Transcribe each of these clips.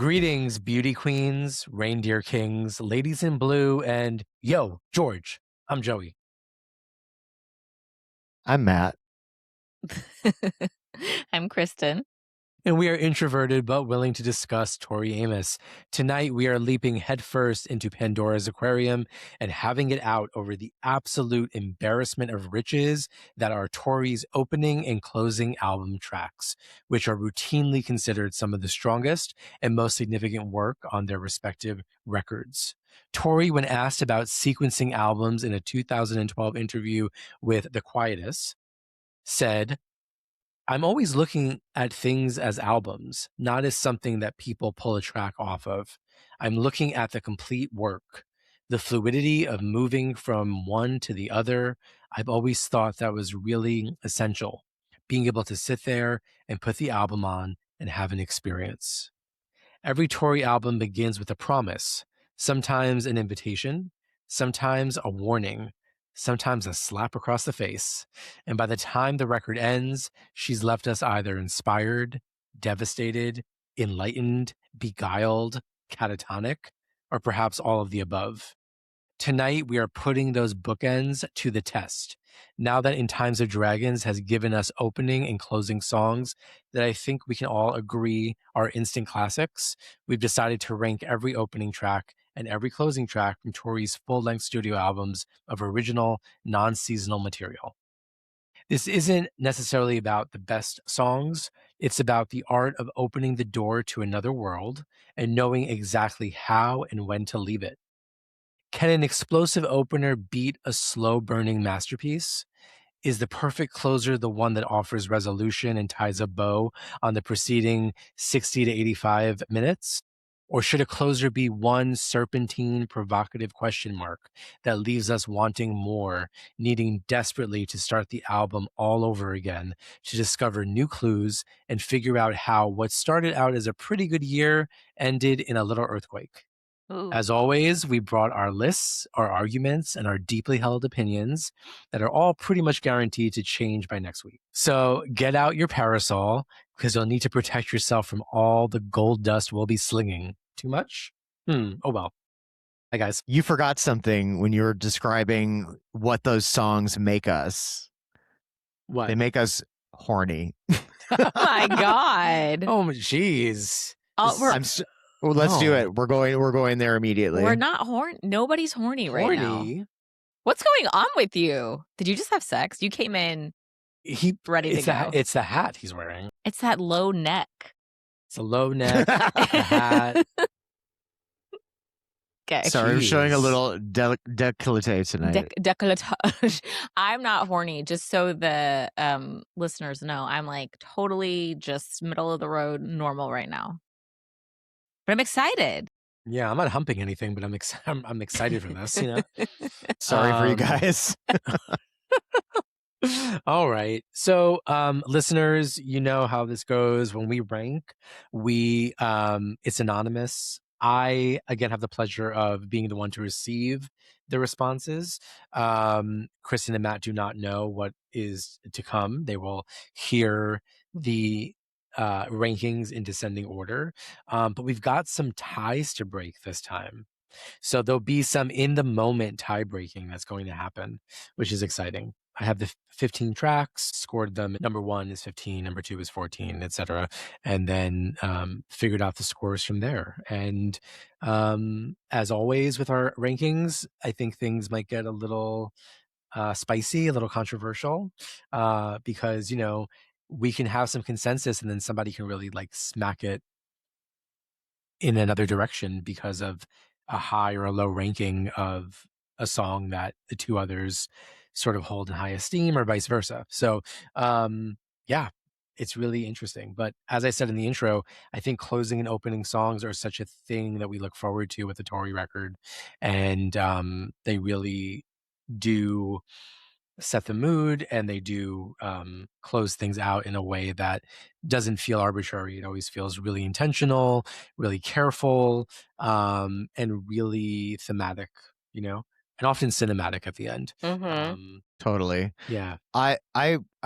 Greetings, beauty queens, reindeer kings, ladies in blue, and yo, George. I'm Joey. I'm Matt. I'm Kristen. And we are introverted but willing to discuss Tori Amos. Tonight, we are leaping headfirst into Pandora's Aquarium and having it out over the absolute embarrassment of riches that are Tori's opening and closing album tracks, which are routinely considered some of the strongest and most significant work on their respective records. Tori, when asked about sequencing albums in a 2012 interview with the Quietus, said, I'm always looking at things as albums, not as something that people pull a track off of. I'm looking at the complete work, the fluidity of moving from one to the other. I've always thought that was really essential, being able to sit there and put the album on and have an experience. Every Tori album begins with a promise, sometimes an invitation, sometimes a warning, sometimes a slap across the face. And by the time the record ends, she's left us either inspired, devastated, enlightened, beguiled, catatonic, or perhaps all of the above. Tonight, we are putting those bookends to the test. Now that In Times of Dragons has given us opening and closing songs that I think we can all agree are instant classics, we've decided to rank every opening track and every closing track from Tori's full-length studio albums of original, non-seasonal material. This isn't necessarily about the best songs. It's about the art of opening the door to another world and knowing exactly how and when to leave it. Can an explosive opener beat a slow-burning masterpiece? Is the perfect closer the one that offers resolution and ties a bow on the preceding 60 to 85 minutes? Or should a closer be one serpentine, provocative question mark that leaves us wanting more, needing desperately to start the album all over again to discover new clues and figure out how what started out as a pretty good year ended in a little earthquake? Ooh. As always, we brought our lists, our arguments, and our deeply held opinions that are all pretty much guaranteed to change by next week. So get out your parasol because you'll need to protect yourself from all the gold dust we'll be slinging. Too much? Oh well. Hi, guys. You forgot something when you were describing what those songs make us. What? They make us horny. Oh my God. Oh, jeez. Well, let's do No. it. We're going there immediately. We're not horny. Nobody's horny right now. Horny? What's going on with you? Did you just have sex? You came in ready to go. It's the hat he's wearing. It's that low neck. It's a low neck, the hat. Okay. Sorry, I'm showing a Jeez. little décolleté tonight. Décolletage. I'm not horny, just so the listeners know. I'm like totally just middle of the road normal right now. But I'm excited. Yeah, I'm not humping anything, but I'm excited for this, you know? Sorry for you guys. All right. So, listeners, you know how this goes. When we rank, it's anonymous. I, again, have the pleasure of being the one to receive the responses. Kristen and Matt do not know what is to come. They will hear the rankings in descending order. But we've got some ties to break this time. So there'll be some in the moment tie breaking that's going to happen, which is exciting. I have the 15 tracks, scored them. Number 1 is 15, number 2 is 14, etc. And then figured out the scores from there. And as always with our rankings, I think things might get a little spicy, a little controversial, because, you know, we can have some consensus and then somebody can really like smack it in another direction because of a high or a low ranking of a song that the two others sort of hold in high esteem or vice versa. So, yeah, it's really interesting. But as I said in the intro, I think closing and opening songs are such a thing that we look forward to with the Tori record. And they really do set the mood, and they do close things out in a way that doesn't feel arbitrary. It always feels really intentional, really careful, and really thematic, you know, and often cinematic at the end. Totally. Yeah. I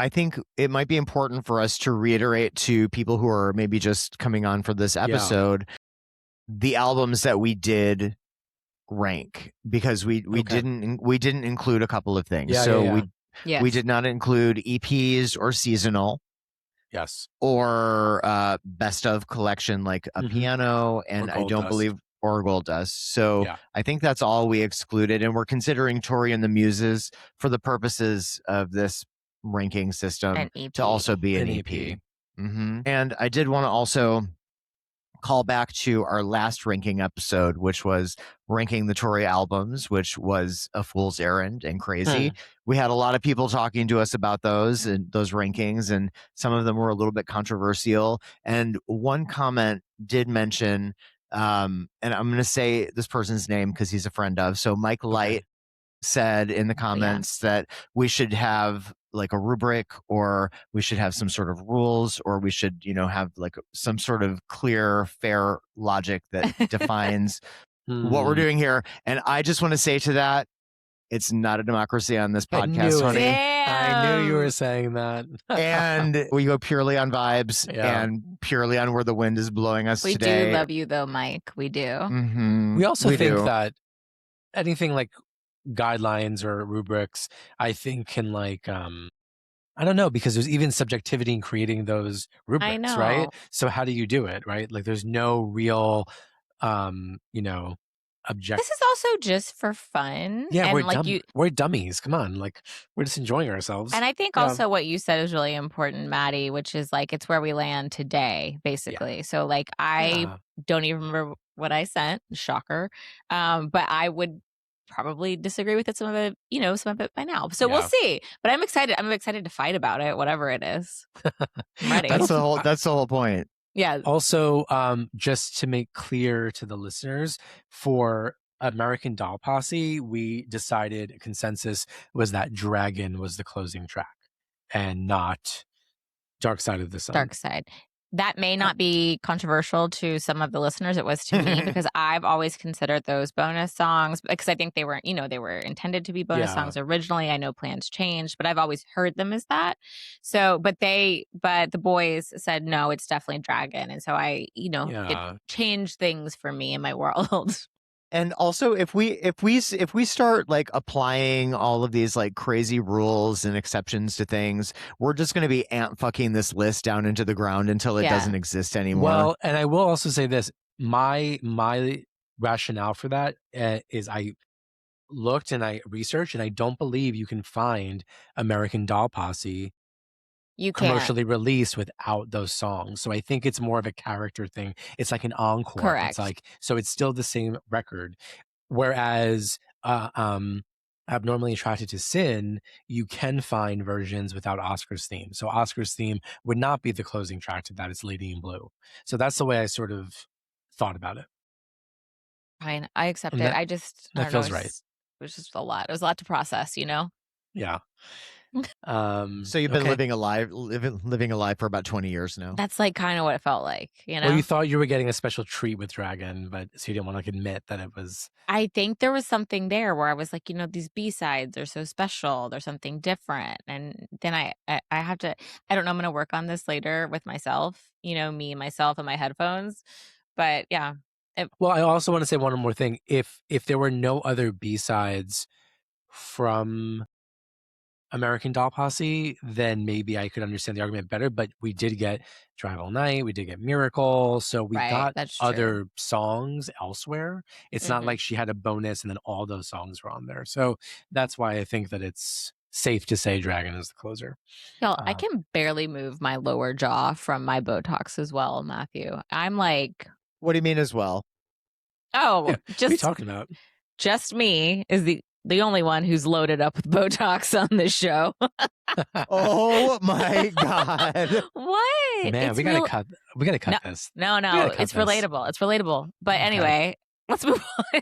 think it might be important for us to reiterate to people who are maybe just coming on for this episode the albums that we did rank, because we didn't include a couple of things. We did not include EPs or seasonal. Yes. Or best of collection like a piano, and I don't believe or Gold Dust. So I think that's all we excluded, and we're considering Tori and the Muses for the purposes of this ranking system to also be an EP. And I did want to also call back to our last ranking episode, which was ranking the Tori albums, which was a fool's errand and crazy. We had a lot of people talking to us about those and those rankings, and some of them were a little bit controversial. And one comment did mention, and I'm going to say this person's name because he's a friend of, so Mike Light said in the comments that we should have like a rubric, or we should have some sort of rules, or we should, have like some sort of clear, fair logic that defines what we're doing here. And I just want to say to that, it's not a democracy on this podcast, honey. I knew you were saying that. And we go purely on vibes and purely on where the wind is blowing us today. We do love you though, Mike. We do. We also think that anything like guidelines or rubrics, I think can I don't know, because there's even subjectivity in creating those rubrics, right? So how do you do it, right? Like there's no real objective. This is also just for fun. Yeah, and we're dummies. Come on, we're just enjoying ourselves. And I think also what you said is really important, Maddie, which is it's where we land today, basically. So I don't even remember what I sent, shocker. But I would probably disagree with some of it by now. So we'll see. But I'm excited. I'm excited to fight about it, whatever it is. I'm ready. That's the whole point. Yeah. Also, just to make clear to the listeners, for American Doll Posse, we decided consensus was that Dragon was the closing track and not Dark Side of the Sun. Dark Side. That may not be controversial to some of the listeners. It was to me, because I've always considered those bonus songs, because I think they were intended to be bonus songs originally. I know plans changed, but I've always heard them as that. So, but the boys said, no, it's definitely Dragon. And so it changed things for me in my world. And also, if we start applying all of these crazy rules and exceptions to things, we're just going to be ant fucking this list down into the ground until it doesn't exist anymore. Well, and I will also say this: my rationale for that is I looked and I researched, and I don't believe you can find American Doll Posse commercially released without those songs. So I think it's more of a character thing. It's like an encore. Correct. It's so it's still the same record. Whereas Abnormally Attracted to Sin, you can find versions without Oscar's theme. So Oscar's theme would not be the closing track to that. It's Lady in Blue. So that's the way I sort of thought about it. Fine. I accept it. That feels right. It was just a lot. It was a lot to process, Yeah. So you've been living a life for about 20 years now. That's kind of what it felt like, Well, you thought you were getting a special treat with Dragon, but so you didn't want to admit that it was. I think there was something there where I was like, these B-sides are so special. There's something different. And then I have to, I don't know, I'm going to work on this later with myself, me, myself, and my headphones. But yeah. Well, I also want to say one more thing. If there were no other B-sides from American Doll Posse, then maybe I could understand the argument better. But we did get Drive All Night, we did get Miracle, so we got other songs elsewhere. It's not like she had a bonus and then all those songs were on there. So that's why I think that it's safe to say Dragon is the closer. Y'all, I can barely move my lower jaw from my Botox as well, Matthew. I'm like... What do you mean as well? Oh, what are you talking about? Just me is the only one who's loaded up with Botox on this show. Oh my God. What? Man, we gotta cut this. No, it's relatable. It's relatable. But anyway, let's move on.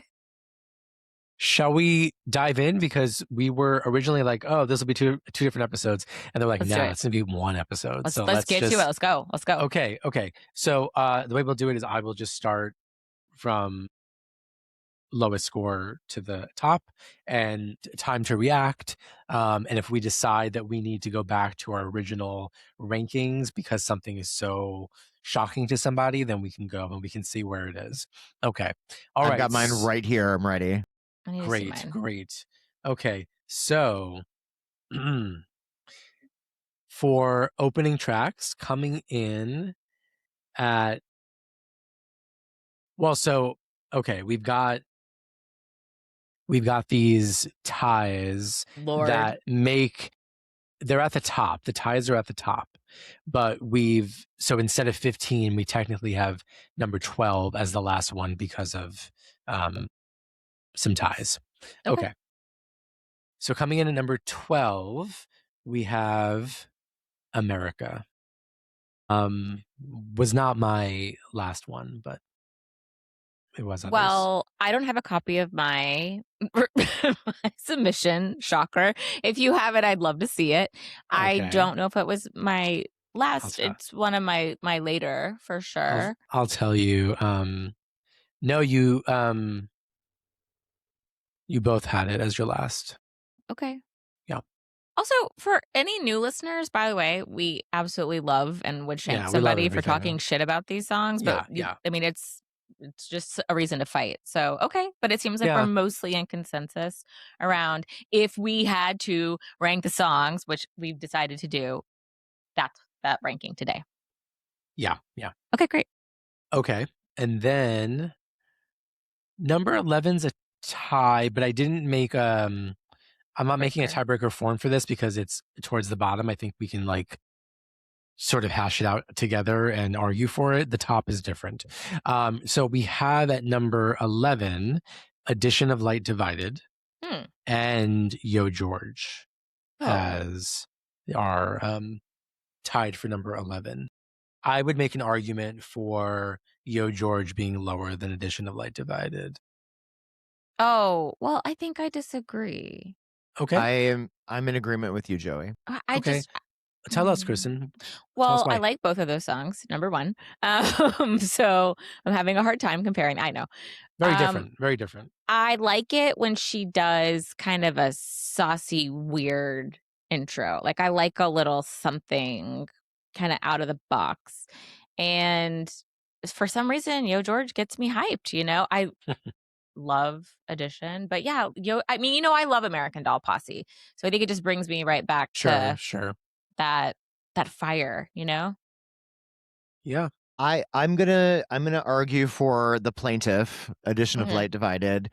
Shall we dive in? Because we were originally like, oh, this will be two different episodes. And they're like, no, it's going to be one episode. Let's get to it. Let's go. Okay. So the way we'll do it is I will just start from lowest score to the top, and time to react. And if we decide that we need to go back to our original rankings because something is so shocking to somebody, then we can go and we can see where it is. Okay. All right. I've got mine right here. I'm ready. I need to see mine. Great. Okay. So for opening tracks coming in at, well, so, okay, we've got these ties that make, they're at the top. The ties are at the top, but so instead of 15, we technically have number 12 as the last one because of some ties. Okay. So coming in at number 12, we have America. Was not my last one, but it was others. Well, I don't have a copy of my submission. Shocker. If you have it, I'd love to see it. I don't know if it was my last. It's one of my later for sure. I'll tell you. No, you both had it as your last. Okay. Yeah. Also, for any new listeners, by the way, we absolutely love and would shank somebody for talking shit about these songs. But I mean, it's just a reason to fight. So, okay. But it seems like we're mostly in consensus around if we had to rank the songs, which we've decided to do, that's that ranking today. Yeah. Okay, great. Okay. And then number 11's a tie, but I didn't make I'm not making a tiebreaker form for this because it's towards the bottom. I think we can sort of hash it out together and argue for it. The top is different. So we have at number 11, Edition of Light Divided and Yo George as our tied for number 11. I would make an argument for Yo George being lower than Edition of Light Divided. Oh, well, I think I disagree. Okay. I'm in agreement with you, Joey. Tell us, Kristen. Well, I like both of those songs, number one. So I'm having a hard time comparing. I know. Very different. Very different. I like it when she does kind of a saucy, weird intro. Like I like a little something kind of out of the box. And for some reason, Yo George gets me hyped, I love Edition, but I love American Doll Posse, so I think it just brings me right back to that fire, Yeah. I'm gonna argue for the plaintiff, Edition of Light Divided.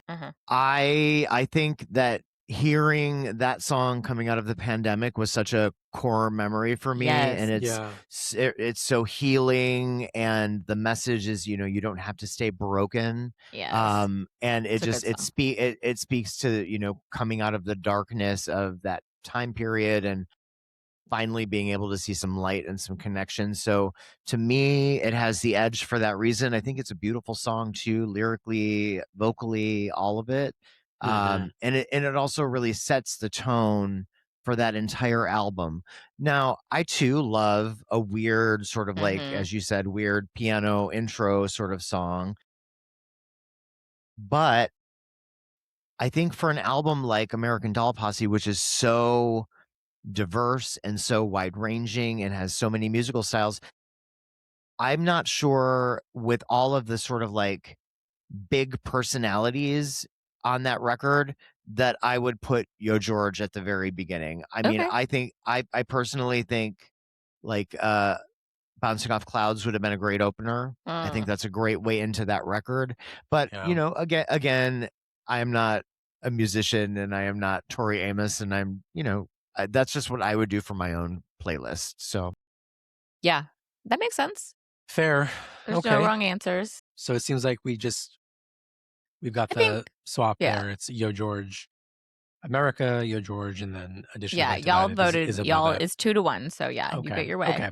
I think that hearing that song coming out of the pandemic was such a core memory for me, and it's so healing, and the message is you don't have to stay broken. And it speaks to coming out of the darkness of that time period and finally being able to see some light and some connection. So to me, it has the edge for that reason. I think it's a beautiful song too, lyrically, vocally, all of it. And it also really sets the tone for that entire album. Now, I too love a weird sort of like, as you said, weird piano intro sort of song. But I think for an album like American Doll Posse, which is so diverse and so wide-ranging and has so many musical styles, I'm not sure with all of the sort of like big personalities on that record that I would put Yo George at the very beginning. I mean, I think I personally think like Bouncing Off Clouds would have been a great opener. I think that's a great way into that record. But again, I am not a musician and I am not Tori Amos, and I'm that's just what I would do for my own playlist. So, yeah, that makes sense. Fair. There's no wrong answers. So it seems like we've got the swap there. It's Yo George, America, Yo George, and then Edition. Yeah, y'all voted. Y'all is 2-1. So you get your way. Okay.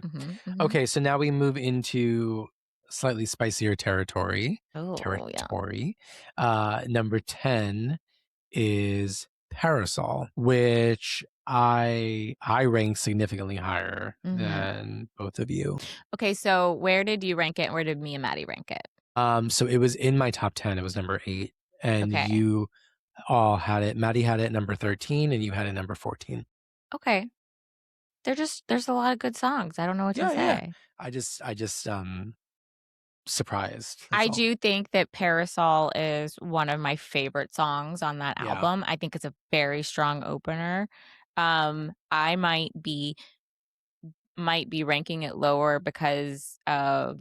Okay. So now we move into slightly spicier territory. Number 10 is Parasol, which I rank significantly higher than both of you. Okay, so where did you rank it and where did me and Maddie rank it? So it was in my top 10. It was number 8. and Okay. you all had it. Maddie had it number 13, and you had it number 14. Okay. There's a lot of good songs. I don't know what to say. I just surprised. I do think that Parasol is one of my favorite songs on that album. I think it's a very strong opener. I might be ranking it lower because of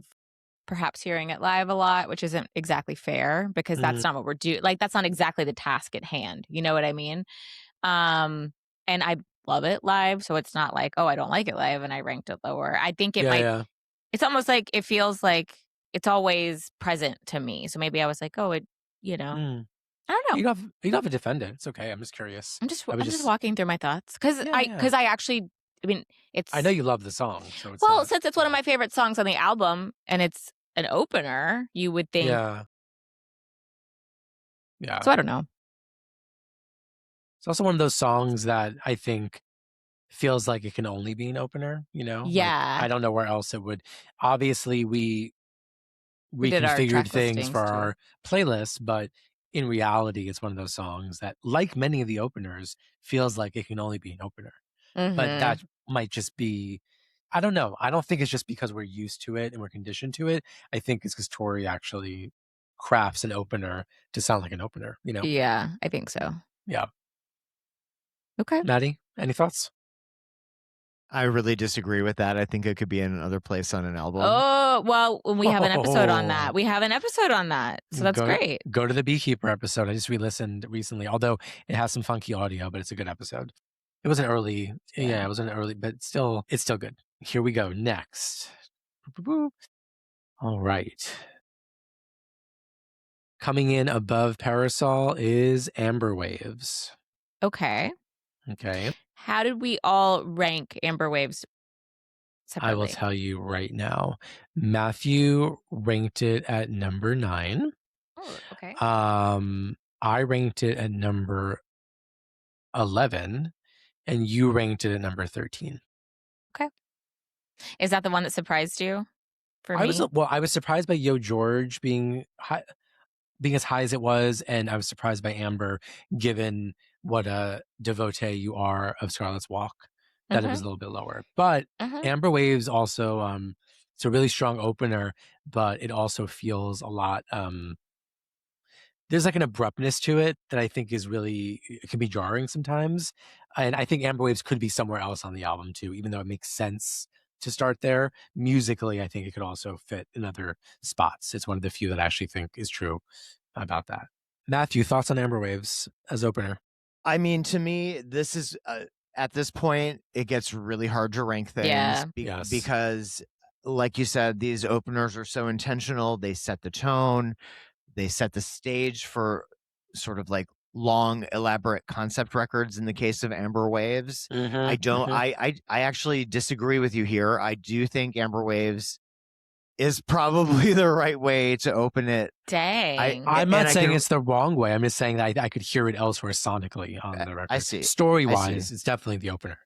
perhaps hearing it live a lot, which isn't exactly fair because that's not what we're doing. Like, that's not exactly the task at hand. You know what I mean? And I love it live, so it's not like, oh, I don't like it live and I ranked it lower. I think it might. It's almost like it feels like it's always present to me. So maybe I was like, oh, it, I don't know. You don't have to defend it. It's okay. I'm just curious. I'm just walking through my thoughts because I actually, I mean, I know you love the song, so it's since it's one of my favorite songs on the album and it's an opener, you would think. Yeah. So I don't know. It's also one of those songs that I think feels like it can only be an opener, Yeah. Like, I don't know where else it would. Obviously, we configured things for our playlist, but in reality, it's one of those songs that, like many of the openers, feels like it can only be an opener. But that might just be, I don't know. I don't think it's just because we're used to it and we're conditioned to it. I think it's because Tori actually crafts an opener to sound like an opener, Yeah, I think so. Yeah. Okay. Maddie, any thoughts? I really disagree with that. I think it could be in another place on an album. Oh, well, we have an episode on that. So that's great. Go to the Beekeeper episode. I just re-listened recently, although it has some funky audio, but it's a good episode. It was an early, it was an early, but it's still good. Here we go. Next. All right. Coming in above Parasol is Amber Waves. Okay. Okay. How did we all rank Amber Waves separately? I will tell you right now. Matthew ranked it at number 9. Oh, okay. I ranked it at number 11, and you ranked it at number 13. Okay. Is that the one that surprised you? For me? I was surprised by Yo George being as high as it was, and I was surprised by Amber, given what a devotee you are of Scarlet's Walk, that it was a little bit lower. But Amber Waves also, it's a really strong opener, but it also feels a lot, there's like an abruptness to it that I think is really, it can be jarring sometimes. And I think Amber Waves could be somewhere else on the album too, even though it makes sense to start there. Musically, I think it could also fit in other spots. It's one of the few that I actually think is true about that. Matthew, thoughts on Amber Waves as opener? I mean, to me, this is at this point, it gets really hard to rank things because, like you said, these openers are so intentional. They set the tone, they set the stage for sort of like long, elaborate concept records. In the case of Amber Waves, I actually disagree with you here. I do think Amber Waves is probably the right way to open it. Dang. I'm not saying it's the wrong way. I'm just saying that I could hear it elsewhere sonically on the record. I see. Story-wise, it's definitely the opener.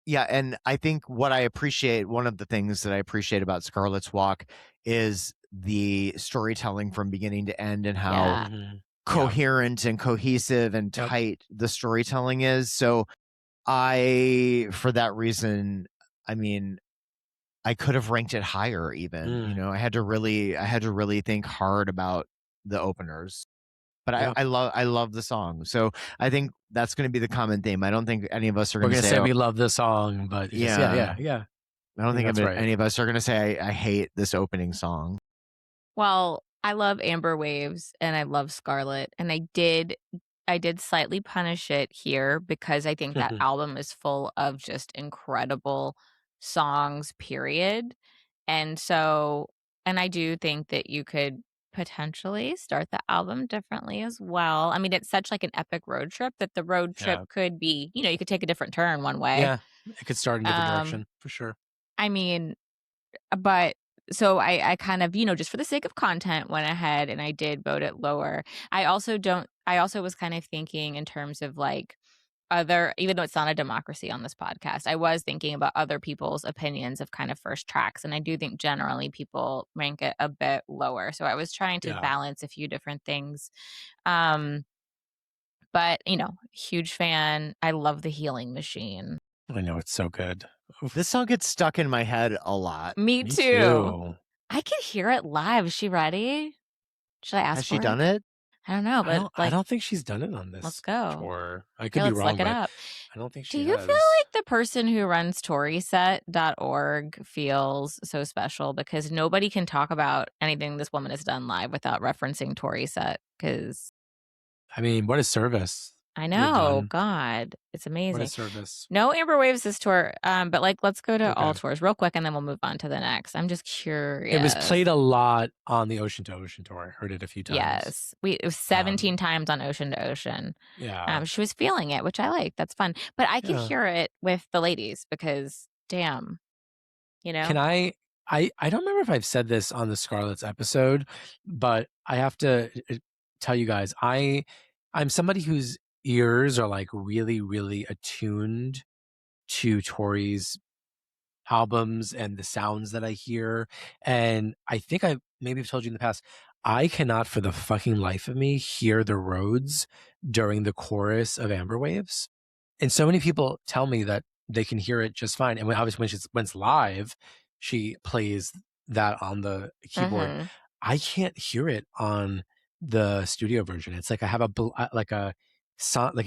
Yeah, and I think what I appreciate, one of the things that I appreciate about Scarlet's Walk is the storytelling from beginning to end and how coherent and cohesive and tight the storytelling is. So for that reason, I mean, I could have ranked it higher even. I had to really think hard about the openers. But I love the song. So I think that's going to be the common theme. I don't think any of us are going to say we love the song, but yeah. I don't think any of us are going to say I hate this opening song. Well, I love Amber Waves and I love Scarlet, and I did slightly punish it here because I think that album is full of just incredible songs, period. And so, and I do think that you could potentially start the album differently as well. I mean, it's such like an epic road trip that the road trip could be, you could take a different turn one way. Yeah, it could start in a different direction for sure. I mean, but so I kind of, just for the sake of content, went ahead and I did vote it lower. I also was kind of thinking in terms of like even though it's not a democracy on this podcast, I was thinking about other people's opinions of kind of first tracks. And I do think generally people rank it a bit lower. So I was trying to balance a few different things. But, huge fan. I love the Healing Machine. I know, it's so good. This song gets stuck in my head a lot. Me too. I can hear it live. Is she ready? Should I ask Has for she done it? I don't know, but I don't think she's done it on this let's go. tour. I could be wrong, look it but up. I don't think she Do you has. feel like the person who runs ToriSet.org feels so special because nobody can talk about anything this woman has done live without referencing ToriSet? Because I mean, what a service. I know, God, it's amazing. What a service. No Amber Waves this tour, but let's go to all tours real quick, and then we'll move on to the next. I'm just curious. It was played a lot on the Ocean to Ocean tour. I heard it a few times. Yes, it was 17 times on Ocean to Ocean. Yeah, she was feeling it, which I like. That's fun. But I can hear it with the ladies because, damn, Can I don't remember if I've said this on the Scarlet's episode, but I have to tell you guys, I'm somebody whose ears are like really, really attuned to Tori's albums and the sounds that I hear. And I think I maybe have told you in the past, I cannot for the fucking life of me hear the Rhodes during the chorus of Amber Waves. And so many people tell me that they can hear it just fine. And obviously when it's live, she plays that on the keyboard. I can't hear it on the studio version. It's like I have an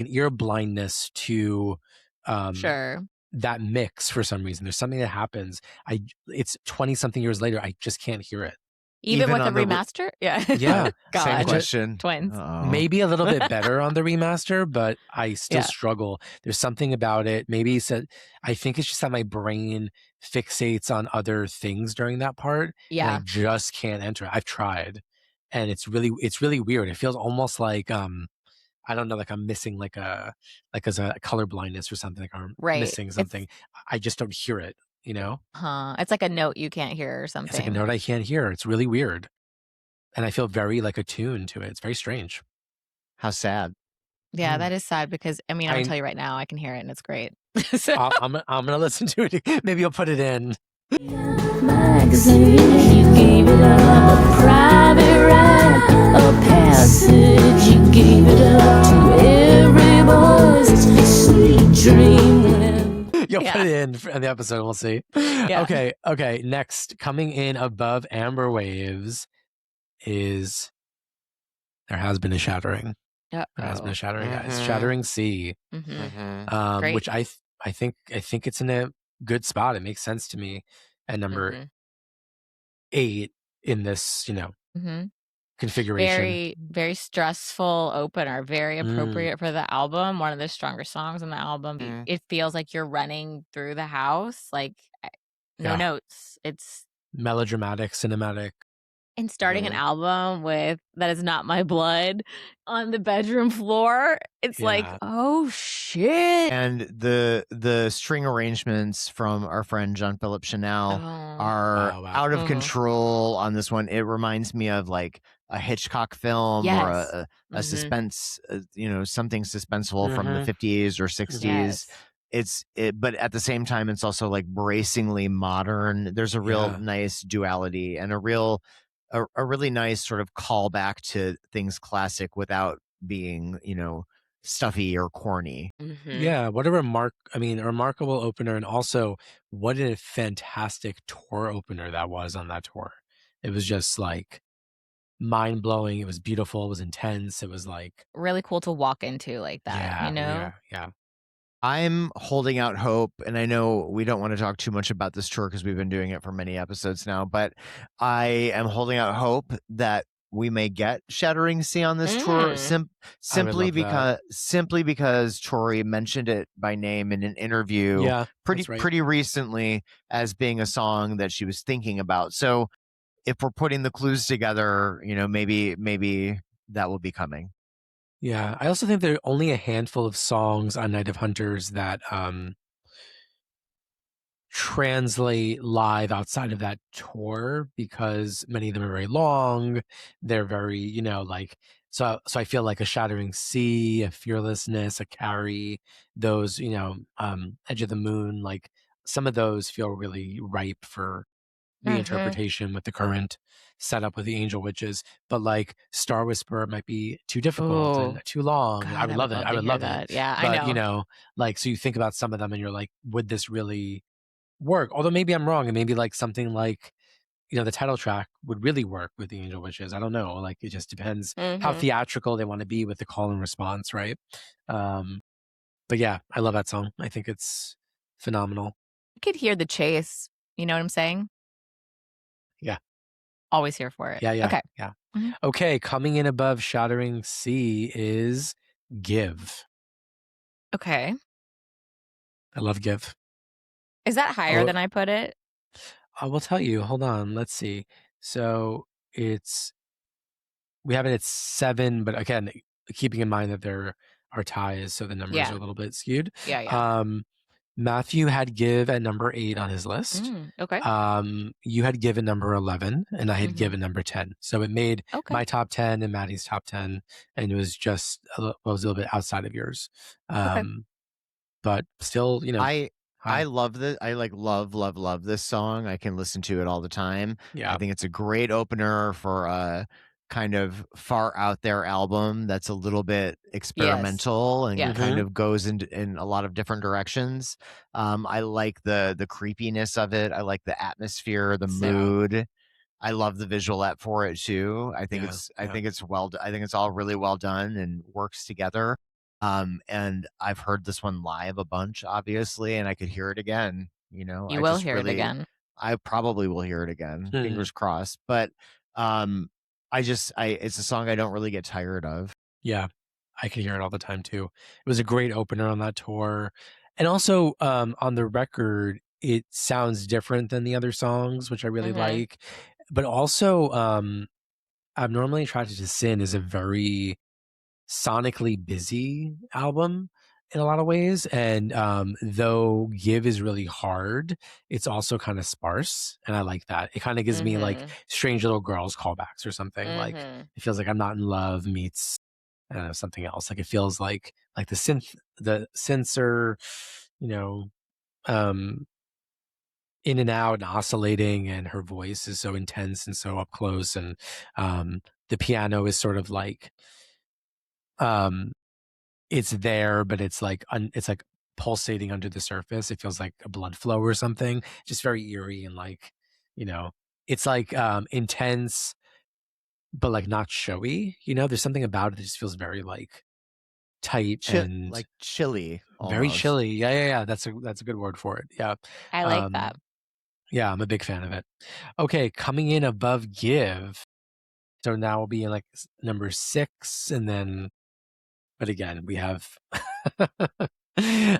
ear blindness to that mix for some reason. There's something that happens. It's 20 something years later. I just can't hear it. Even with the remaster? Yeah. God. Same question. Twins. Maybe a little bit better on the remaster, but I still struggle. There's something about it. Maybe I think it's just that my brain fixates on other things during that part. Yeah. And I just can't enter it. I've tried. And it's really weird. It feels almost like I don't know, like I'm missing as a color blindness or something, like I'm missing something. I just don't hear it, It's like a note you can't hear or something. It's like a note I can't hear. It's really weird. And I feel very attuned to it. It's very strange. How sad. Yeah, that is sad because I'm gonna tell you right now, I can hear it and it's great. So. I'm gonna listen to it. Maybe I'll put it in. Magazine, you gave it up a private ride, a passage, you gave it up to every boy's sweet dream. You'll put it in the episode, we'll see. Yeah. Okay. Next, coming in above Amber Waves is There Has Been a Shattering. There has been a shattering, guys. Shattering Sea. Which I think it's in a good spot. It makes sense to me. And number 8 in this, configuration. Very, very stressful opener. Very appropriate for the album. One of the stronger songs on the album. It feels like you're running through the house. No notes. It's melodramatic, cinematic. And starting an album with That Is Not My Blood on the bedroom floor, it's like, oh shit. And the string arrangements from our friend Jean-Philippe Chanel are out of control on this one. It reminds me of like a Hitchcock film or a suspense, something suspenseful from the 50s or 60s. But at the same time, it's also like bracingly modern. There's a real nice duality and a really nice sort of callback to things classic without being, stuffy or corny. Yeah, what a remarkable opener, and also what a fantastic tour opener that was on that tour. It was just like mind blowing. It was beautiful. It was intense. It was like really cool to walk into like that. Yeah. I'm holding out hope, and I know we don't want to talk too much about this tour because we've been doing it for many episodes now, but I am holding out hope that we may get Shattering Sea on this tour simply because Tori mentioned it by name in an interview pretty recently as being a song that she was thinking about. So if we're putting the clues together, maybe that will be coming. Yeah, I also think there are only a handful of songs on Night of Hunters that translate live outside of that tour because many of them are very long. They're very, So I feel like a Shattering Sea, a Fearlessness, a Carry, those, Edge of the Moon, like some of those feel really ripe for reinterpretation with the current setup with the Angel Witches. But like Star Whisperer might be too difficult and too long. God, I would love it. I would love that. it. Yeah, but, I know. so you think about some of them and you're like, would this really work? Although maybe I'm wrong, and maybe like something like, the title track would really work with the Angel Witches. I don't know. Like it just depends how theatrical they want to be with the call and response, right? But yeah, I love that song. I think it's phenomenal. I could hear the chase. You know what I'm saying? Yeah. Always here for it. Yeah. Okay. Yeah. Okay. Coming in above Shattering Sea is Give. Okay. I love Give. Is that higher than I put it? I will tell you. Hold on. Let's see. So we have it at 7, but again, keeping in mind that there are ties, so the numbers are a little bit skewed. Yeah. Matthew had Give at number 8 on his list. Okay. You had Give at number 11, and I had Give at number 10. So it made my top 10 and Maddie's top 10, and it was just was a little bit outside of yours. But still, I love this. I love this song. I can listen to it all the time. Yeah. I think it's a great opener for a kind of far out there album that's a little bit experimental and kind of goes in a lot of different directions. I like the creepiness of it. I like the atmosphere, the mood. I love the visualette for it too. I think I think it's all really well done and works together. And I've heard this one live a bunch, obviously, and I could hear it again. You will hear it again. I probably will hear it again. Fingers crossed. But it's a song I don't really get tired of. Yeah, I can hear it all the time too. It was a great opener on that tour. And also on the record, it sounds different than the other songs, which I really like. But also, Abnormally Attracted to Sin is a very sonically busy album in a lot of ways. And though Give is really hard, it's also kind of sparse. And I like that. It kind of gives me like Strange Little Girls callbacks or something. Like it feels like I'm Not in Love meets something else. Like it feels like the synths are, in and out and oscillating, and her voice is so intense and so up close, and the piano is sort of like it's there, but it's like it's like pulsating under the surface. It feels like a blood flow or something. Just very eerie and like, it's like intense, but like not showy. There's something about it that just feels very like tight and like chilly, very chilly. Yeah. That's a good word for it. Yeah, I like that. Yeah, I'm a big fan of it. Okay, coming in above Give. So now we'll be in like number 6, and then, but again, we have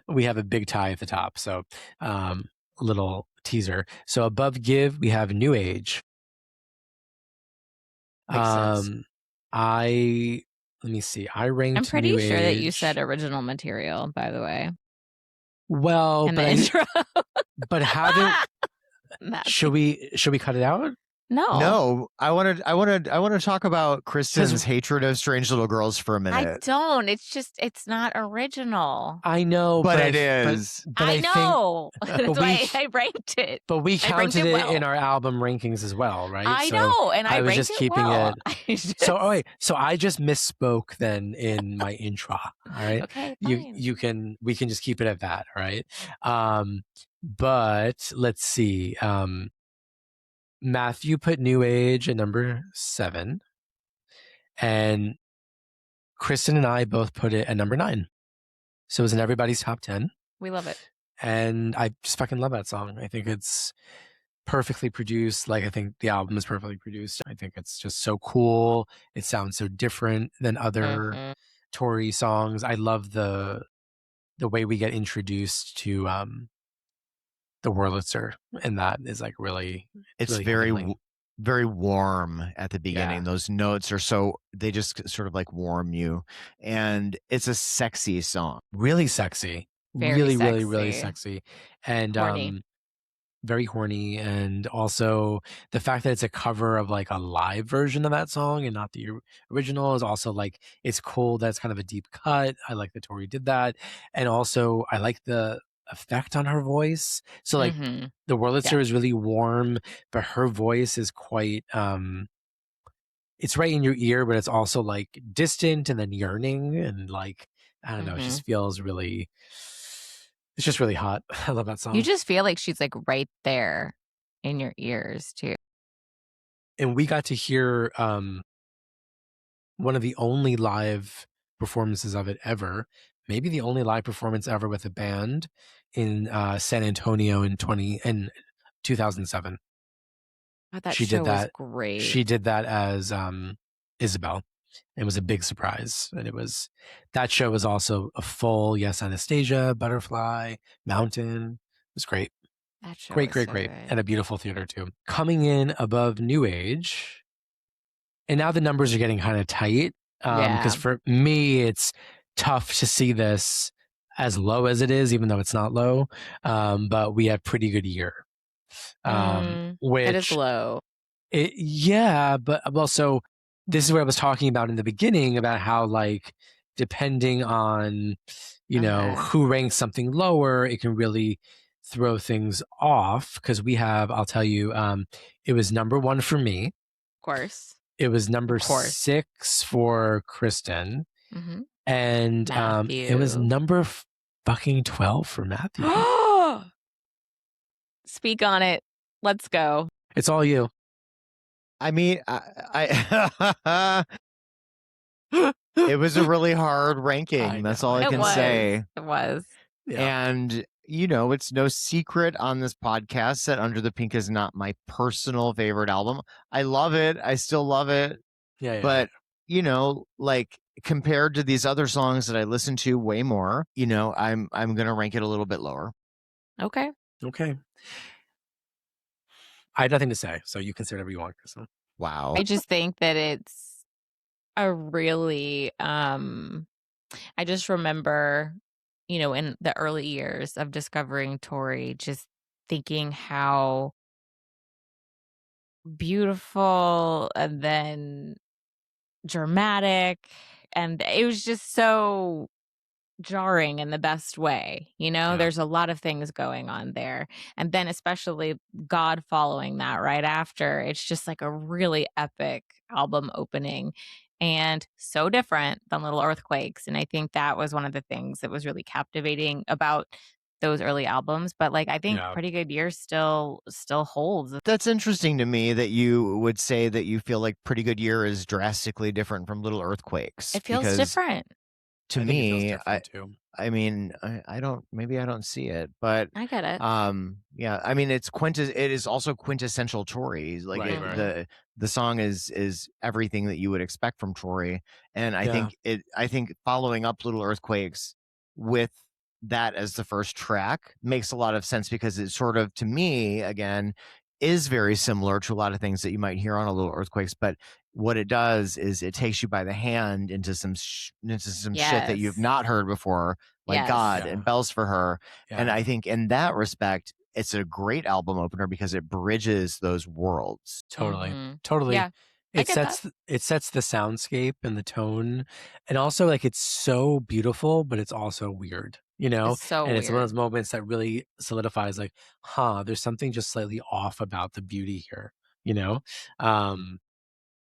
we have a big tie at the top. So a little teaser. So above Give, we have New Age. Let me see. I ranked. I'm pretty New sure Age. that you said original material, by the way. Well, in the intro. But haven't. Should we cut it out? No. I want to talk about Kristen's hatred of Strange Little Girls for a minute. I don't. It's not original. I know, but it is. But I know. That's why I ranked it. But we counted it in our album rankings as well, right? I know, and I was just keeping it. So I just misspoke then in my intro. All right. Okay. Fine. We can just keep it at that. All right. But let's see. Matthew put New Age at number 7, and Kristen and I both put it at number 9. So it was in everybody's top 10. We love it. And I just fucking love that song. I think it's perfectly produced. Like, I think the album is perfectly produced. I think it's just so cool. It sounds so different than other Tori songs. I love the way we get introduced to the Wurlitzer, and that is like really, it's really very warm at the beginning. Those notes are they just sort of like warm you, and it's a sexy song, really sexy, really really sexy, and horny. very horny, and also the fact that it's a cover of like a live version of that song and not the original is also like, it's cool. That's kind of a deep cut. I like that Tori did that, and also I like the effect on her voice. So like the Wurlitzer is really warm, but her voice is quite it's right in your ear, but it's also like distant and then yearning, and like, I don't know, it just feels really, it's just really hot. I love that song. You just feel like she's like right there in your ears too. And we got to hear one of the only live performances of it ever, maybe the only live performance ever with a band in San Antonio in 2007. Oh, that She show did was that. great. She did that as Isabel. It was a big surprise, and that show was also a full Yes Anastasia, Butterfly, Mountain. It was great. That show Great, was so great, good. and a beautiful theater too. Coming in above New Age, and now the numbers are getting kind of tight. Because for me, it's tough to see this as low as it is, even though it's not low. But we had Pretty Good Year, which it is low. But so this is what I was talking about in the beginning about how, like, depending on, who ranks something lower, it can really throw things off. Because I'll tell you, it was number 1 for me. Of course. It was number 6 for Kristen. And it was number fucking 12 for Matthew. Speak on it. Let's go. It's all you. I mean, I it was a really hard ranking. That's all I can say. It was. Yeah. And, it's no secret on this podcast that Under the Pink is not my personal favorite album. I love it. I still love it. Yeah. But, like, compared to these other songs that I listen to way more, I'm going to rank it a little bit lower. Okay. I had nothing to say, so you can say whatever you want, Kristen. Wow. I just think that it's a really I just remember, in the early years of discovering Tori, just thinking how beautiful and then dramatic, and it was just so jarring in the best way. There's a lot of things going on there, and then especially God following that right after. It's just like a really epic album opening and so different than Little Earthquakes, and I think that was one of the things that was really captivating about those early albums. But like, I think Pretty Good Year still holds. That's interesting to me that you would say that you feel like Pretty Good Year is drastically different from Little Earthquakes. It feels different. To me, I mean, I don't see it, but I get it. Yeah, I mean, it is also quintessential Tori. Like the song is everything that you would expect from Tori, and I think following up Little Earthquakes with that as the first track makes a lot of sense, because it sort of, to me, again, is very similar to a lot of things that you might hear on a Little Earthquakes, but what it does is it takes you by the hand into some shit that you've not heard before, like God and Bells for Her. And I think in that respect, it's a great album opener because it bridges those worlds. Totally. Yeah, It sets the soundscape and the tone, and also, like, it's so beautiful, but it's also weird, It's so and it's one of weird. those moments that really solidifies, like, there's something just slightly off about the beauty here.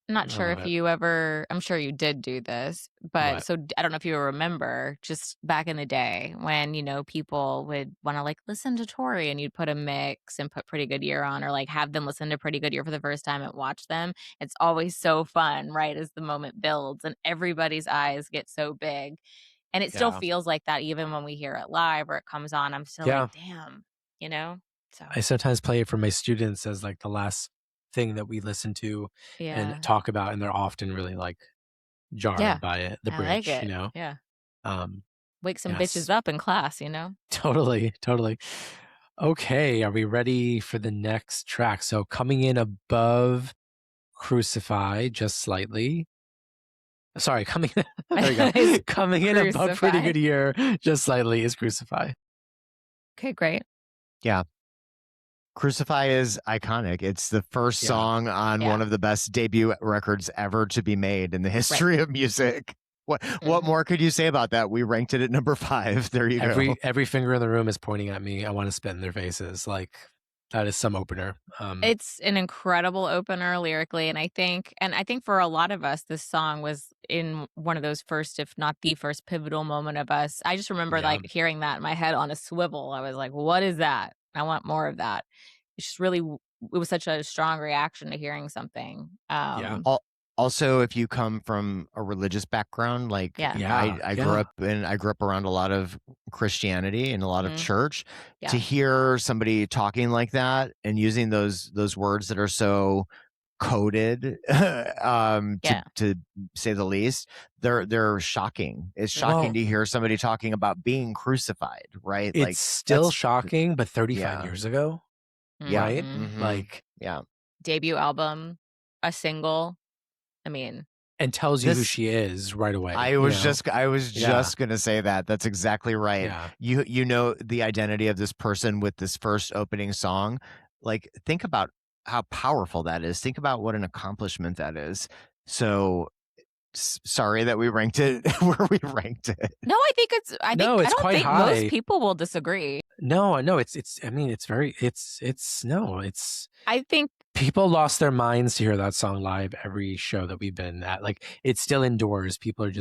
I'm not sure if you ever, I'm sure you did do this, but What? so I don't know if you remember just back in the day when, people would want to like listen to Tori, and you'd put a mix and put Pretty Good Year on, or like have them listen to Pretty Good Year for the first time and watch them. It's always so fun, right? As the moment builds and everybody's eyes get so big. And it still feels like that even when we hear it live or it comes on. I'm still like, damn, So I sometimes play it for my students as like the last thing that we listen to and talk about, and they're often really like jarred by it, the bridge, like it. Yeah. Wake some bitches up in class, Totally. Okay, are we ready for the next track? So coming in above Crucify just slightly. Sorry, coming there we go. Coming in above Pretty Good Year just slightly is Crucify. Okay, great. Yeah. Crucify is iconic. It's the first song on one of the best debut records ever to be made in the history of music. What more could you say about that? We ranked it at number 5. There you go. Every finger in the room is pointing at me. I want to spit in their faces. Like, that is some opener. It's an incredible opener lyrically, and I think for a lot of us, this song was in one of those first, if not the first, pivotal moment of us. I just remember like hearing that in my head on a swivel. I was like, "What is that? I want more of that." It's just really, it was such a strong reaction to hearing something. Also, if you come from a religious background, like I grew up around a lot of Christianity and a lot of church. To hear somebody talking like that and using those words that are so coded, to say the least, they're shocking. It's shocking to hear somebody talking about being crucified, right? It's like still shocking, but 35 years ago, right? Like, debut album, a single. I mean, and tells you who she is right away. I was just gonna say that. That's exactly right. Yeah. You know the identity of this person with this first opening song. Like, think about how powerful that is. Think about what an accomplishment that is. So sorry that we ranked it where we ranked it. No, I think I don't quite think high. most people will disagree. No, I think people lost their minds to hear that song live every show that we've been at. Like, it's still indoors. People are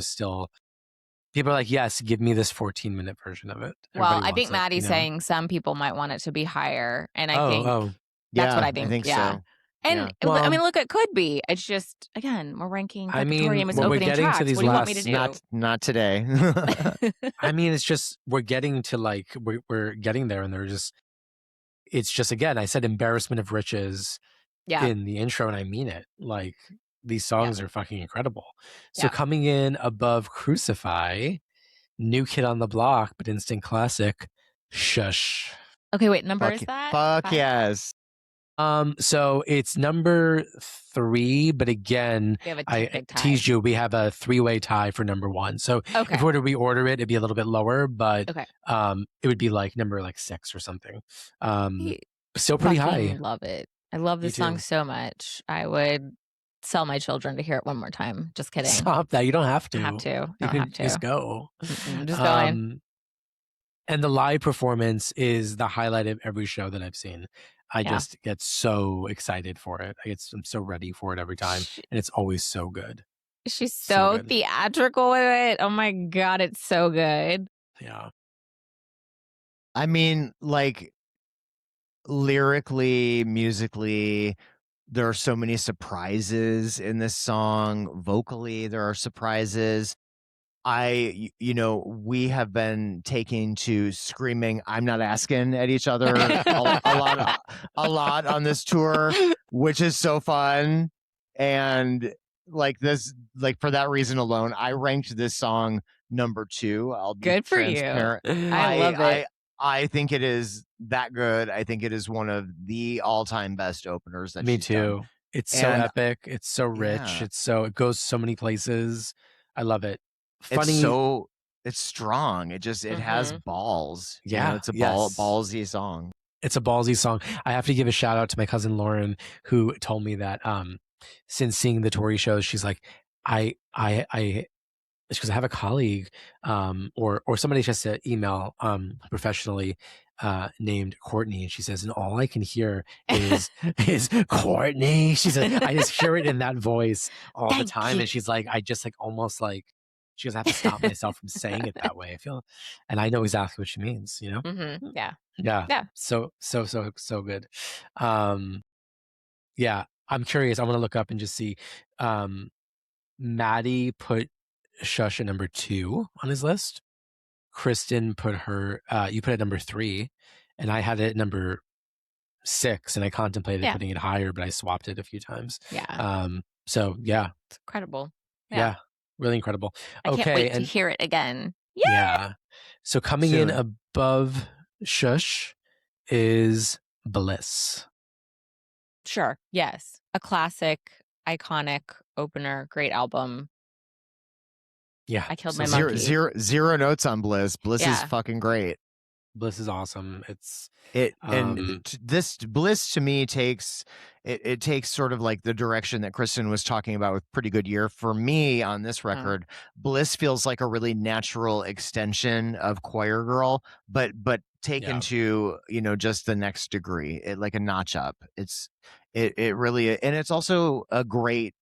like, yes, give me this 14-minute version of it. Well, I think Maddie's saying some people might want it to be higher. And I think that's what I think. I think so. And I mean, look, it could be. It's just, again, we're ranking Tori Amos opening tracks. What do you want me to do? Not today. I mean, it's just, we're getting to like, we're getting there, and it's just, again, I said embarrassment of riches in the intro, and I mean it. Like, these songs are fucking incredible. So coming in above Crucify, new kid on the block, but instant classic, Shush. Okay, wait, number is that? Fuck yes. So it's number 3, but again, I teased you, we have a 3-way tie for number 1. So if we were to reorder it, it'd be a little bit lower, but it would be like number 6 or something. Still pretty high. Love it. I love this song so much. I would sell my children to hear it one more time. Just kidding. Stop that. You don't have to. You don't have to. Just go. I'm just going. And the live performance is the highlight of every show that I've seen. I just get so excited for it. I'm so ready for it every time. And it's always so good. She's so theatrical with it. Oh my God, it's so good. Yeah. I mean, like, lyrically, musically, there are so many surprises in this song. Vocally, there are surprises. We have been taking to screaming "I'm not asking" at each other a lot on this tour, which is so fun. And like for that reason alone, I ranked this song number 2. I'll be good for transparent. You. I love it. I think it is that good. I think it is one of the all-time best openers that she's done. It's so epic. It's so rich. It goes so many places. I love it. Funny. It's strong. It has balls. Yeah. It's a ballsy song. It's a ballsy song. I have to give a shout out to my cousin Lauren, who told me that since seeing the Tori shows, she's like, because I have a colleague or somebody just to email professionally named Courtney, and she says, and all I can hear is Courtney. She said, I just hear it in that voice all the time. And she's like, I just like almost like, she goes, I have to stop myself from saying it that way. I feel, and I know exactly what she means, you know? Mm-hmm. Yeah. So good. Yeah. I'm curious. I want to look up and just see. Maddie put Shush at number 2 on his list. Kristen put you put it number 3, and I had it at number 6, and I contemplated putting it higher, but I swapped it a few times. Yeah. So yeah, it's incredible. Yeah, really incredible. I can't wait to hear it again. Yeah. So coming in above Shush is Bliss. Sure. Yes. A classic, iconic opener, great album. Yeah. I killed my monkey. Zero notes on Bliss. Bliss is fucking great. Bliss is awesome. It's this Bliss to me takes it takes sort of like the direction that Kristen was talking about with Pretty Good Year. For me on this record, Bliss feels like a really natural extension of Choir Girl, but taken to, you know, just the next degree, like a notch up. It really, and it's also a great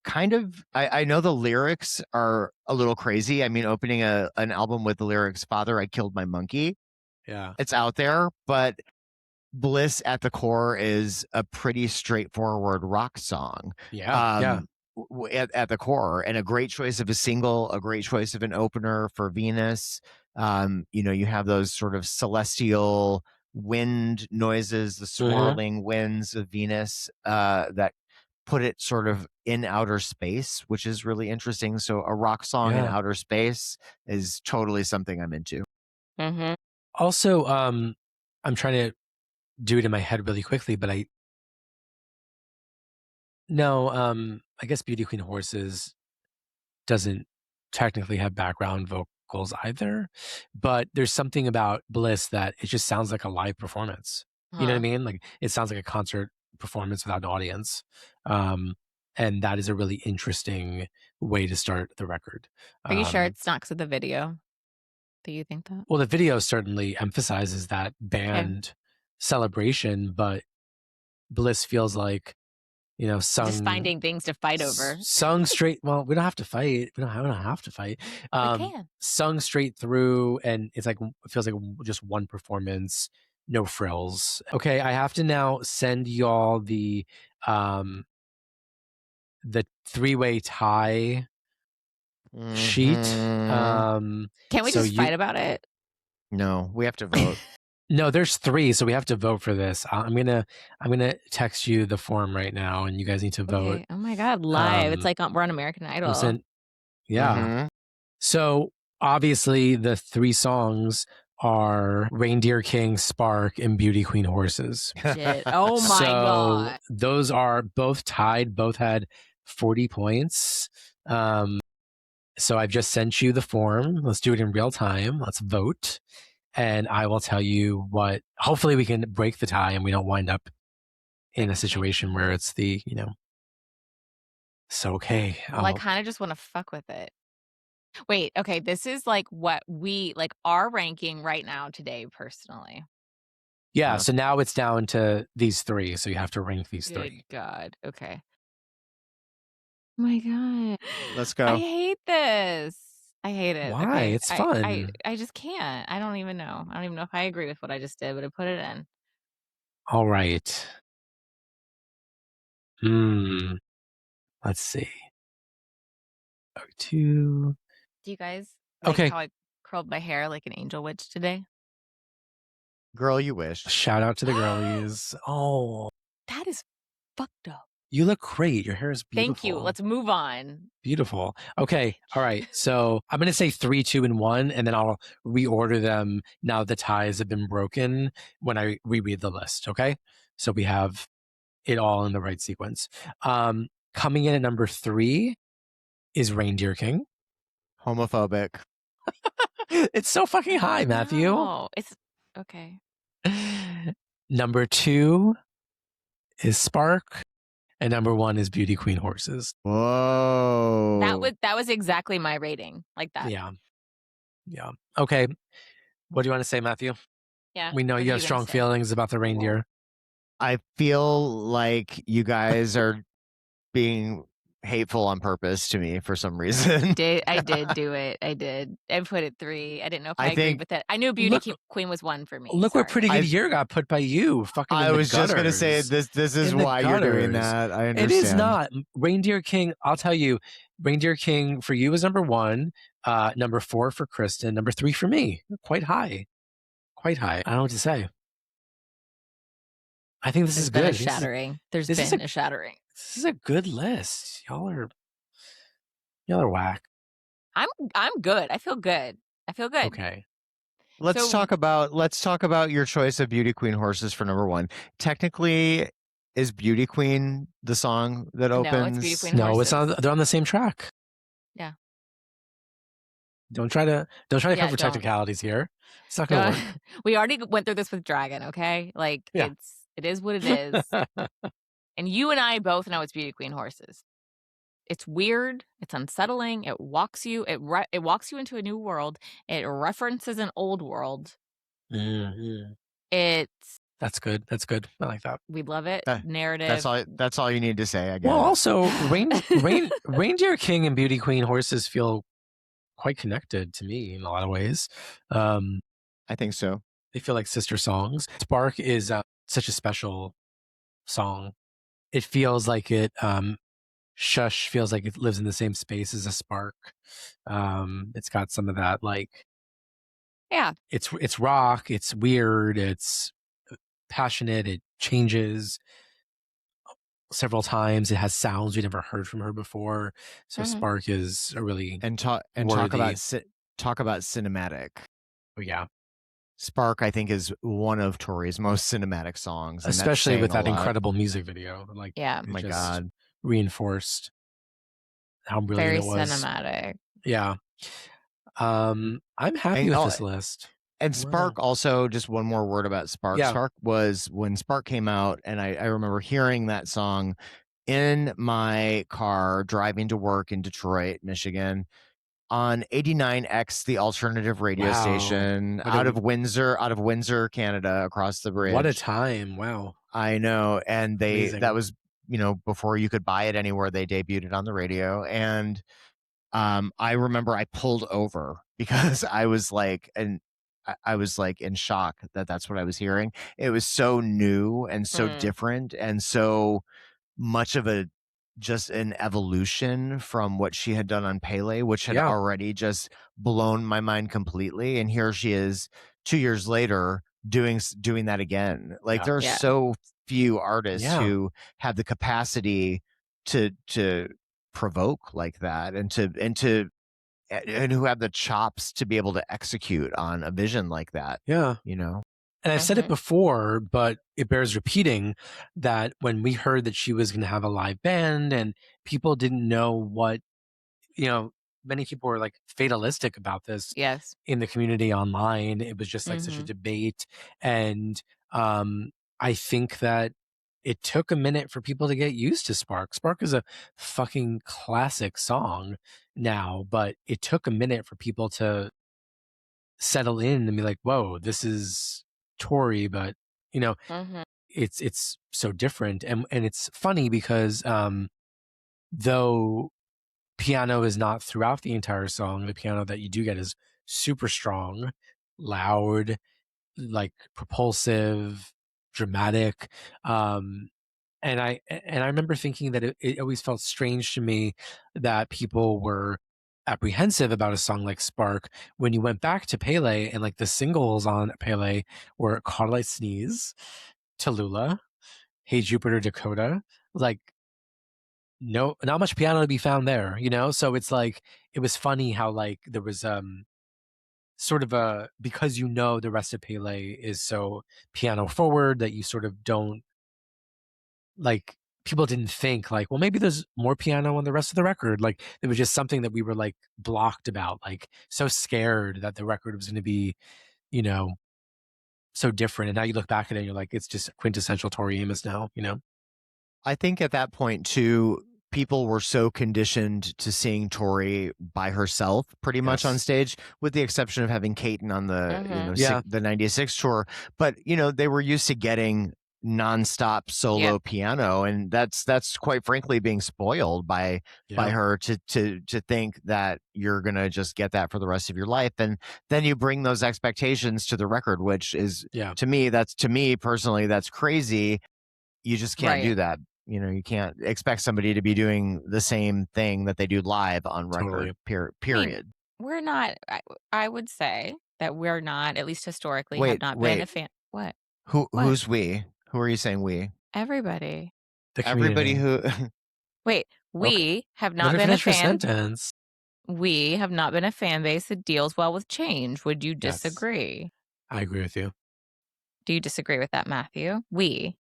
kind of, I know the lyrics are a little crazy. I mean, opening an album with the lyrics, "Father, I killed my monkey." Yeah. It's out there, but Bliss at the core is a pretty straightforward rock song. Yeah. At the core, and a great choice of a single, a great choice of an opener for Venus. You know, you have those sort of celestial wind noises, the swirling winds of Venus, that put it sort of in outer space, which is really interesting. So a rock song in outer space is totally something I'm into. Also, I'm trying to do it in my head really quickly, but I guess Beauty Queen Horses doesn't technically have background vocals either, but there's something about Bliss that it just sounds like a live performance. You know what I mean? Like it sounds like a concert performance without an audience. And that is a really interesting way to start the record. Are you sure it's not because of the video? Do you think that? Well, the video certainly emphasizes that band celebration, but Bliss feels like, you know, sung, just finding things to fight over. Sung straight. Well, we don't have to fight. We don't have to fight. We can. Sung straight through, and it's like it feels like just one performance, no frills. Okay, I have to now send y'all the three-way tie sheet. Can we just fight about it? No, we have to vote. No, there's 3, so we have to vote for this. I'm gonna text you the form right now, and you guys need to vote. Okay. Oh my God, live! It's like we're on American Idol. Yeah. So obviously, the 3 songs are Reindeer King, Spark, and Beauty Queen Horses. Shit. Oh my God! Those are both tied. Both had 40 points. So I've just sent you the form. Let's do it in real time. Let's vote. And I will tell you what, hopefully we can break the tie and we don't wind up in a situation where it's the, you know, so okay. Well, I kind of just want to fuck with it. Wait, okay. This is like what we, like our ranking right now today, personally. Yeah. So now it's down to these 3. So you have to rank these 3. Good God. Okay. Oh my God. Let's go. I hate this. I hate it. Why? Okay. It's fun. I just can't. I don't even know. I don't even know if I agree with what I just did, but I put it in. All right. Let's see. 2. Do you guys like how I curled my hair like an angel witch today? Girl, you wish. Shout out to the girlies. Oh. That is fucked up. You look great. Your hair is beautiful. Thank you. Let's move on. Beautiful. Okay. All right. So I'm going to say 3, 2, and 1, and then I'll reorder them now the ties have been broken when I reread the list. Okay. So we have it all in the right sequence. Coming in at number 3 is Reindeer King. Homophobic. It's so fucking high, Matthew. No, it's okay. Number 2 is Spark. And number 1 is Beauty Queen Horses. Whoa. That was exactly my rating. Like that. Yeah. Okay. What do you want to say, Matthew? Yeah. We know you have strong feelings about the reindeer. I feel like you guys are being hateful on purpose to me for some reason. I did do it. I did. I put it 3. I didn't know if I agreed with it. I knew Beauty Queen was 1 for me. Look where Pretty Good Year got put by you. Fucking I was just going to say this is why you're doing that. I understand. It is not. Reindeer King, I'll tell you, Reindeer King for you is number 1, number 4 for Kristen, number 3 for me. Quite high. I don't know what to say. I think this is good. There's been a shattering. This is a good list. Y'all are whack. I'm good. I feel good. Okay. Let's talk about your choice of Beauty Queen Horses for number 1. Technically, is Beauty Queen the song that opens? No, it's Beauty Queen Horses. No, it's not. They're on the same track. Yeah. Don't try to cover technicalities here. It's not gonna work. We already went through this with Dragon, okay? Like it is what it is. And you and I both know it's Beauty Queen horses. It's weird. It's unsettling. It walks you. It walks you into a new world. It references an old world. Mm-hmm. That's good. That's good. I like that. We love it. Narrative. That's all you need to say. I guess. Well, also, Reindeer King and Beauty Queen horses feel quite connected to me in a lot of ways. I think so. They feel like sister songs. Spark is such a special song. It feels like it. Shush feels like it lives in the same space as a spark. It's got some of that, like, it's rock, it's weird, it's passionate, it changes several times, it has sounds we never heard from her before. So Spark is a really talk about cinematic. Oh yeah. Spark, I think, is one of Tori's most cinematic songs, especially with that incredible music video. Like, oh my god, reinforced how brilliant it was. Very cinematic. Yeah. I'm happy with this list. And Spark also, just one more word about Spark. Yeah. Spark was, when Spark came out, and I remember hearing that song in my car driving to work in Detroit, Michigan, on 89X, the alternative radio station out of Windsor, Canada, across the bridge. What a time. Wow. I know. And that was, before you could buy it anywhere, they debuted it on the radio. And I remember I pulled over because I was like in shock that that's what I was hearing. It was so new and so different and so much of just an evolution from what she had done on Pele, which had already just blown my mind completely. And here she is 2 years later doing that again. Like there are so few artists who have the capacity to provoke like that and who have the chops to be able to execute on a vision like that. Yeah. And I've said it before, but it bears repeating that when we heard that she was going to have a live band and people didn't know what, many people were like fatalistic about this in the community online. It was just like such a debate. And I think that it took a minute for people to get used to Spark. Spark is a fucking classic song now, but it took a minute for people to settle in and be like, whoa, this is Tori, but it's so different. And it's funny because though piano is not throughout the entire song, the piano that you do get is super strong, loud, like propulsive, dramatic. And I remember thinking that it always felt strange to me that people were apprehensive about a song like Spark when you went back to Pele and like the singles on Pele were Caught Like Sneeze, Tallulah, Hey Jupiter Dakota, like not much piano to be found there, so it's like it was funny how like there was sort of because the rest of Pele is so piano forward that you sort of don't, like, people didn't think like, well, maybe there's more piano on the rest of the record. Like it was just something that we were like blocked about, like so scared that the record was going to be, so different. And now you look back at it and you're like, it's just quintessential Tori Amos now, I think at that point too, people were so conditioned to seeing Tori by herself pretty much on stage, with the exception of having Caton on the, the 96 tour. But, they were used to getting nonstop solo piano, and that's quite frankly being spoiled by her to think that you're gonna just get that for the rest of your life, and then you bring those expectations to the record, which is to me personally that's crazy. You just can't do that. You can't expect somebody to be doing the same thing that they do live on record. Period. I mean, we're not. I would say that we're not, at least historically, have not been a fan. What? Who's we? Who are you saying we? Everybody. Everybody who. Wait, we have not been a fan. We have not been a fan base that deals well with change. Would you disagree? I agree with you. Do you disagree with that, Matthew? We,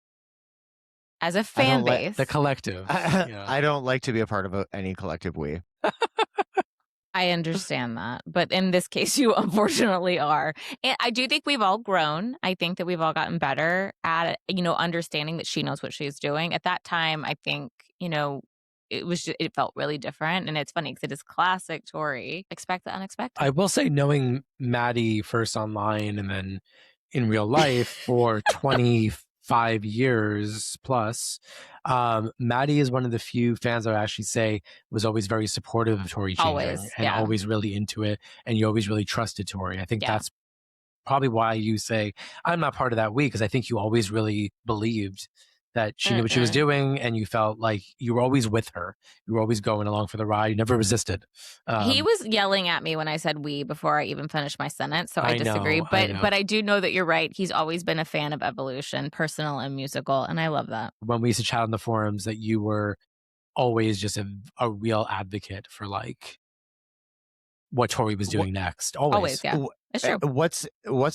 as a fan base, the collective. I don't like to be a part of any collective we. I understand that. But in this case, you unfortunately are. And I do think we've all grown. I think that we've all gotten better at, understanding that she knows what she's doing. At that time, I think, it felt really different. And it's funny because it is classic Tori. Expect the unexpected. I will say, knowing Maddie first online and then in real life for 25 years plus, Maddie is one of the few fans I would actually say was always very supportive of Tori changing and always really into it. And you always really trusted Tori. I think that's probably why you say, I'm not part of that week, because I think you always really believed that she knew what she was doing, and you felt like you were always with her. You were always going along for the ride. You never resisted. He was yelling at me when I said we before I even finished my sentence, so I disagree. But I do know that you're right. He's always been a fan of evolution, personal and musical, and I love that. When we used to chat on the forums, that you were always just a real advocate for like what Tori was doing next. Always, yeah. It's true. What's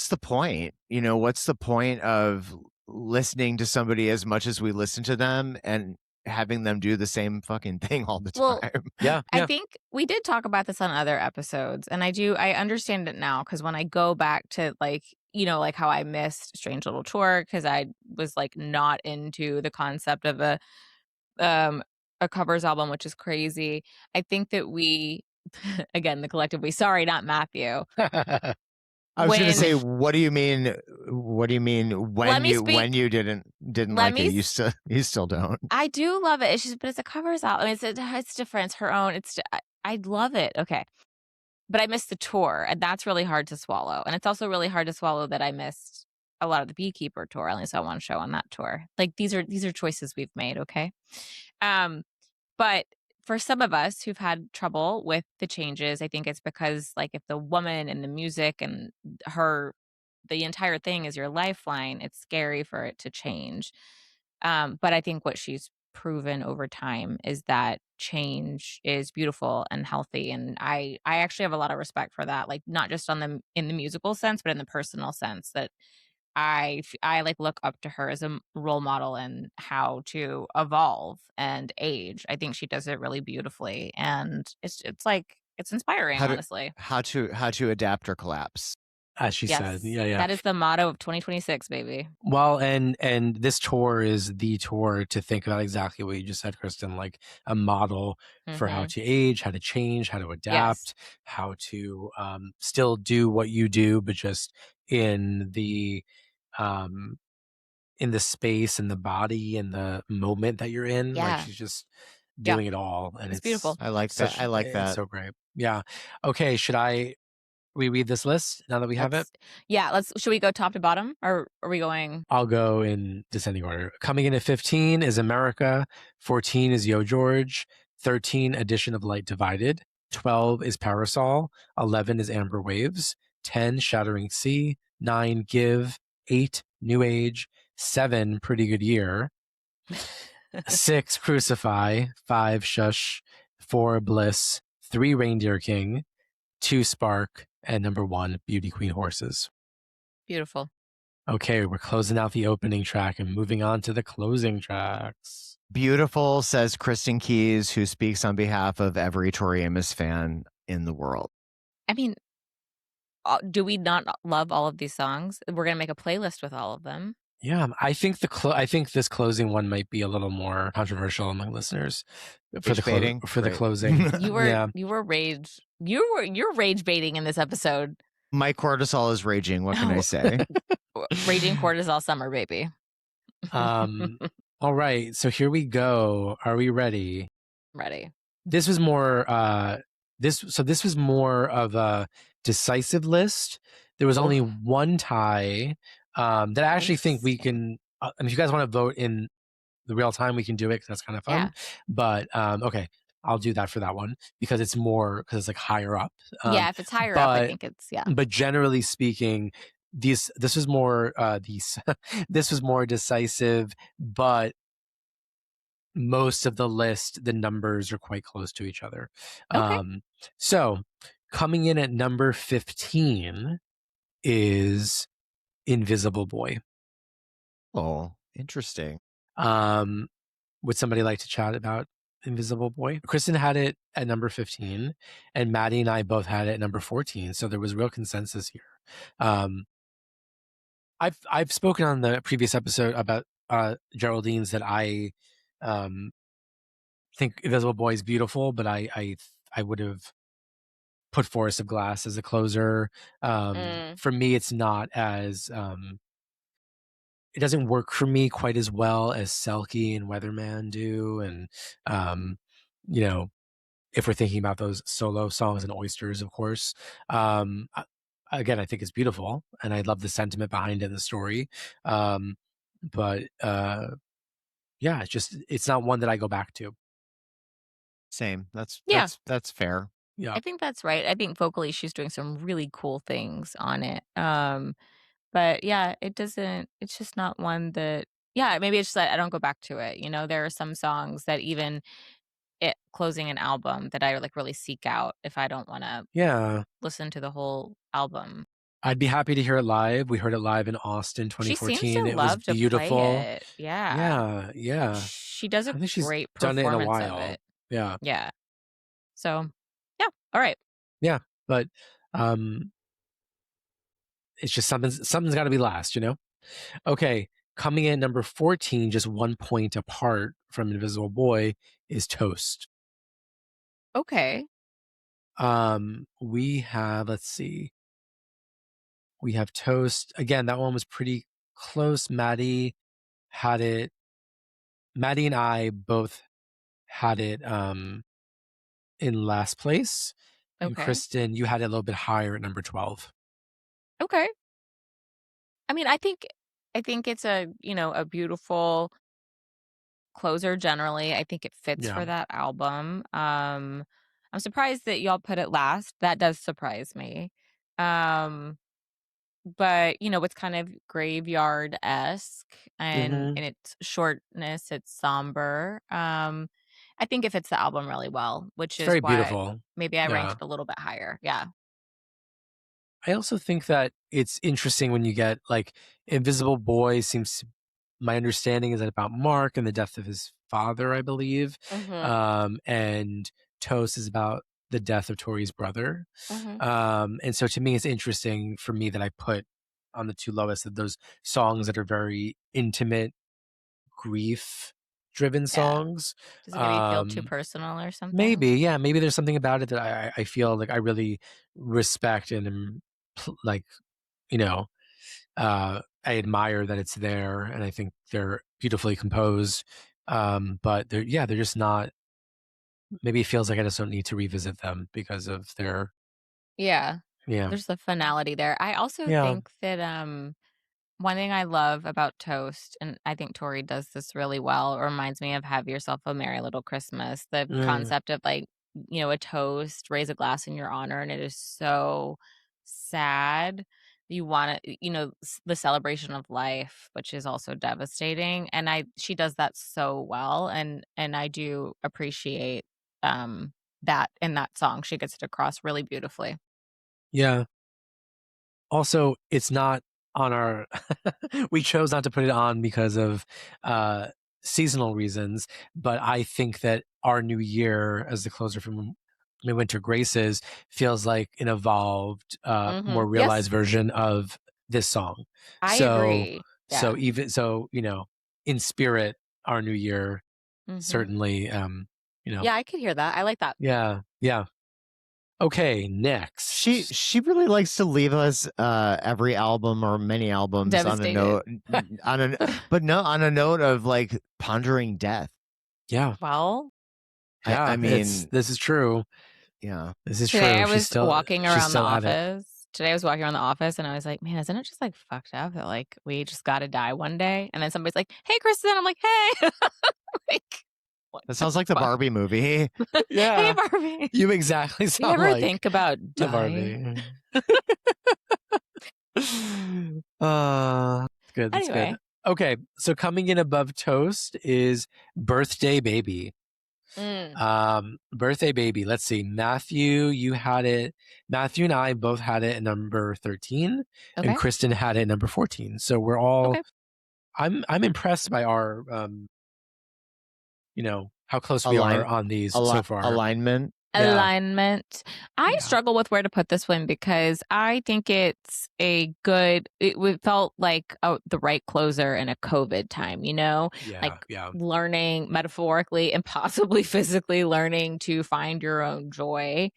the point? What's the point of listening to somebody as much as we listen to them and having them do the same fucking thing all the time? Yeah. I think we did talk about this on other episodes, and I understand it now, because when I go back to like how I missed Strange Little Tour because I was like not into the concept of a covers album, which is crazy. I think that we again, the collective we, sorry, not Matthew. I was going to say, what do you mean? What do you mean when you didn't like it? You still don't. I do love it. But it's a covers album. I mean, it's different. It's her own. I love it. Okay, but I missed the tour, and that's really hard to swallow. And it's also really hard to swallow that I missed a lot of the Beekeeper tour. I only saw one show on that tour. Like these are choices we've made. Okay, but for some of us who've had trouble with the changes, I think it's because like if the woman and the music and the entire thing is your lifeline, it's scary for it to change. But I think what she's proven over time is that change is beautiful and healthy. And I actually have a lot of respect for that, like not just in the musical sense, but in the personal sense that I like look up to her as a role model in how to evolve and age. I think she does it really beautifully, and it's inspiring, honestly. How to adapt or collapse, as she said. Yeah. That is the motto of 2026, baby. Well, and this tour is the tour to think about exactly what you just said, Kristen, like a model for how to age, how to change, how to adapt, how to still do what you do, but just in the space and the body and the moment that you're in. Like she's just doing it all, and it's beautiful. I like that. I like that. It's so great. Yeah. Okay. Should I reread this list now that we have it? Yeah. Should we go top to bottom, or are we going? I'll go in descending order. Coming in at 15 is America. 14 is Yo George. 13, Edition of Light Divided. 12 is Parasol. 11 is Amber Waves. 10, Shattering Sea. 9, Give. 8, New Age. 7, Pretty Good Year. 6, Crucify. 5, Shush. 4, Bliss. 3, Reindeer King. 2, Spark. And number 1, Beauty Queen Horses. Beautiful. Okay, we're closing out the opening track and moving on to the closing tracks. Beautiful, says Kristen Keys, who speaks on behalf of every Tori Amos fan in the world. I mean, do we not love all of these songs? We're going to make a playlist with all of them. Yeah, I think I think this closing one might be a little more controversial among listeners for the closing. You're rage baiting in this episode. My cortisol is raging. What can I say? Raging cortisol summer, baby. All right, so here we go. Are we ready? Ready. This was more this was more of a decisive list. There was only one tie that I actually think we can if you guys want to vote in the real time, we can do it because that's kind of fun. Yeah. But okay, I'll do that for that one because it's it's like higher up. If it's higher up, I think it's But generally speaking, this was more this was more decisive, but most of the list, the numbers are quite close to each other. Okay. So coming in at number 15 is Invisible Boy. Oh, interesting. Would somebody like to chat about Invisible Boy. Kristen had it at number 15, and Maddie and I both had it at number 14. So there was real consensus here. I've spoken on the previous episode about Geraldine's that I think Invisible Boy is beautiful, but I would have put Forest of Glass as a closer. For me, it's not as it doesn't work for me quite as well as Selkie and Weatherman do, and you know, if we're thinking about those solo songs and Oysters, of course. Again, I think it's beautiful, and I love the sentiment behind it in the story. But yeah, it's not one that I go back to. Same. That's fair. Yeah, I think that's right. I think vocally she's doing some really cool things on it. But yeah, it's just not one that, yeah, maybe it's just that I don't go back to it. You know, there are some songs that even it closing an album that I like really seek out if I don't want to listen to the whole album. I'd be happy to hear it live. We heard it live in Austin, 2014. She seems to it was love beautiful. to play it. Yeah. Yeah. She does a I think she's great done it in a performance while. of it. Yeah. Yeah. So, yeah. All right. Yeah, but it's just something's got to be last, you know? Okay, coming in number 14, just 1 point apart from Invisible Boy, is Toast. Okay. We have, let's see. We have Toast. Again, that one was pretty close. Maddie and I both had it in last place. And Okay. Kristen, you had it a little bit higher at number 12. Okay. I mean, I think it's a beautiful closer generally. I think it fits Yeah. for that album. I'm surprised that y'all put it last. That does surprise me. But it's kind of graveyard-esque and Mm-hmm. in its shortness, it's somber. I think it fits the album really well, which It's is very why beautiful. maybe I ranked Yeah. it a little bit higher. Yeah. I also think that it's interesting when you get like Invisible Boy my understanding is that about Mark and the death of his father, I believe. Mm-hmm. And Toast is about the death of Tori's brother. Mm-hmm. And so to me, it's interesting for me that I put on the two lowest of those songs that are very intimate, grief driven songs. Does it maybe feel too personal or something? Maybe there's something about it that I feel like I really respect and am like, I admire that it's there, and I think they're beautifully composed. But they're just not. Maybe it feels like I just don't need to revisit them because of their. Yeah. Yeah. There's the finality there. I also think that one thing I love about Toast, and I think Tori does this really well, reminds me of Have Yourself a Merry Little Christmas. The concept of like, a toast, raise a glass in your honor, and it is so sad. You want to, the celebration of life, which is also devastating. And she does that so well. And I do appreciate that in that song. She gets it across really beautifully. Yeah. Also, it's not on our. We chose not to put it on because of seasonal reasons, but I think that Our New Year, as the closer from Midwinter Graces, feels like an evolved, more realized version of this song. I agree. Yeah. So even in spirit, Our New Year certainly. Yeah, I could hear that. I like that. Yeah. Okay, next. She really likes to leave us every album or many albums on a note on a note of like pondering death. Yeah. Well, I mean, this is true. Yeah, this is today true. I was walking around the office. Today I was walking around the office and I was like, man, isn't it just like fucked up that like we just got to die one day? And then somebody's like, hey, Kristen. I'm like, hey. Like, that sounds like the Barbie movie. Yeah. Hey, Barbie. You exactly sound you ever like think about the dying? Barbie. Good. That's Anyway. good. Okay, so coming in above Toast is Birthday Baby. Birthday Baby. Let's see. Matthew, you had it. Matthew and I both had it at number 13, and Kristen had it at number 14. So we're all. I'm impressed by our how close we are on these so far. Alignment. Alignment. I struggle with where to put this one because I think it's it felt like the right closer in a COVID time, you know? Learning metaphorically and possibly physically learning to find your own joy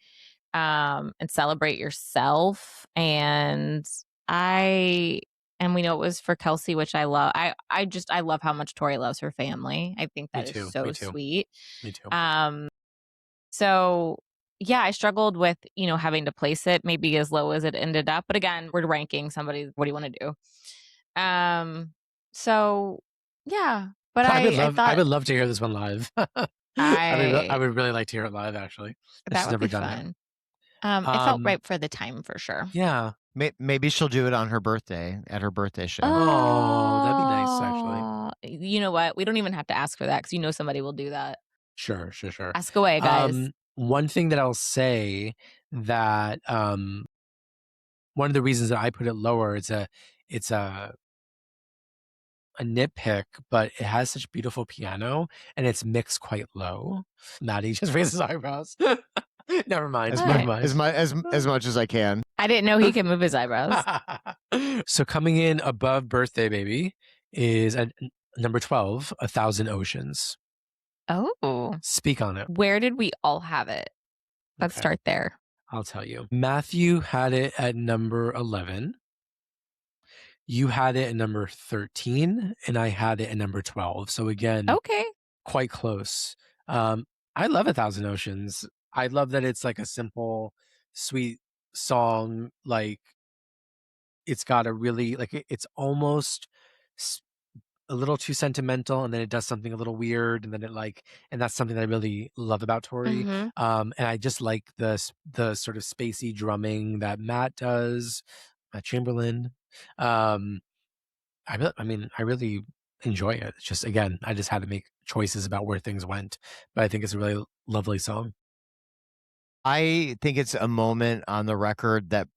and celebrate yourself. And we know it was for Kelsey, which I love. I love how much Tori loves her family. I think that is so sweet. Me too. So yeah, I struggled with, having to place it maybe as low as it ended up. But again, we're ranking somebody. What do you want to do? So yeah, but I would love to hear this one live. I would really like to hear it live, actually. That would be fun. It felt right for the time for sure. Yeah. Maybe she'll do it on her birthday, at her birthday show. Oh, that'd be nice, actually. You know what? We don't even have to ask for that because somebody will do that. Sure. Ask away, guys. One thing that I'll say that one of the reasons that I put it lower, it's a nitpick, but it has such beautiful piano and it's mixed quite low. Maddie just raised his eyebrows. Never mind. As much as I can. I didn't know he can move his eyebrows. So coming in above Birthday Baby is at number 12, 1,000 Oceans. Oh. Speak on it. Where did we all have it? Let's start there. I'll tell you. Matthew had it at number 11. You had it at number 13, and I had it at number 12. So again, quite close. I love 1,000 Oceans. I love that it's like a simple, sweet song. Like it's got a really it's almost a little too sentimental, and then it does something a little weird, and then and that's something that I really love about Tori. And I just like the sort of spacey drumming that Matt does, Matt Chamberlain. I really enjoy it. It's just, again, I just had to make choices about where things went, but I think it's a really lovely song. I think it's a moment on the record that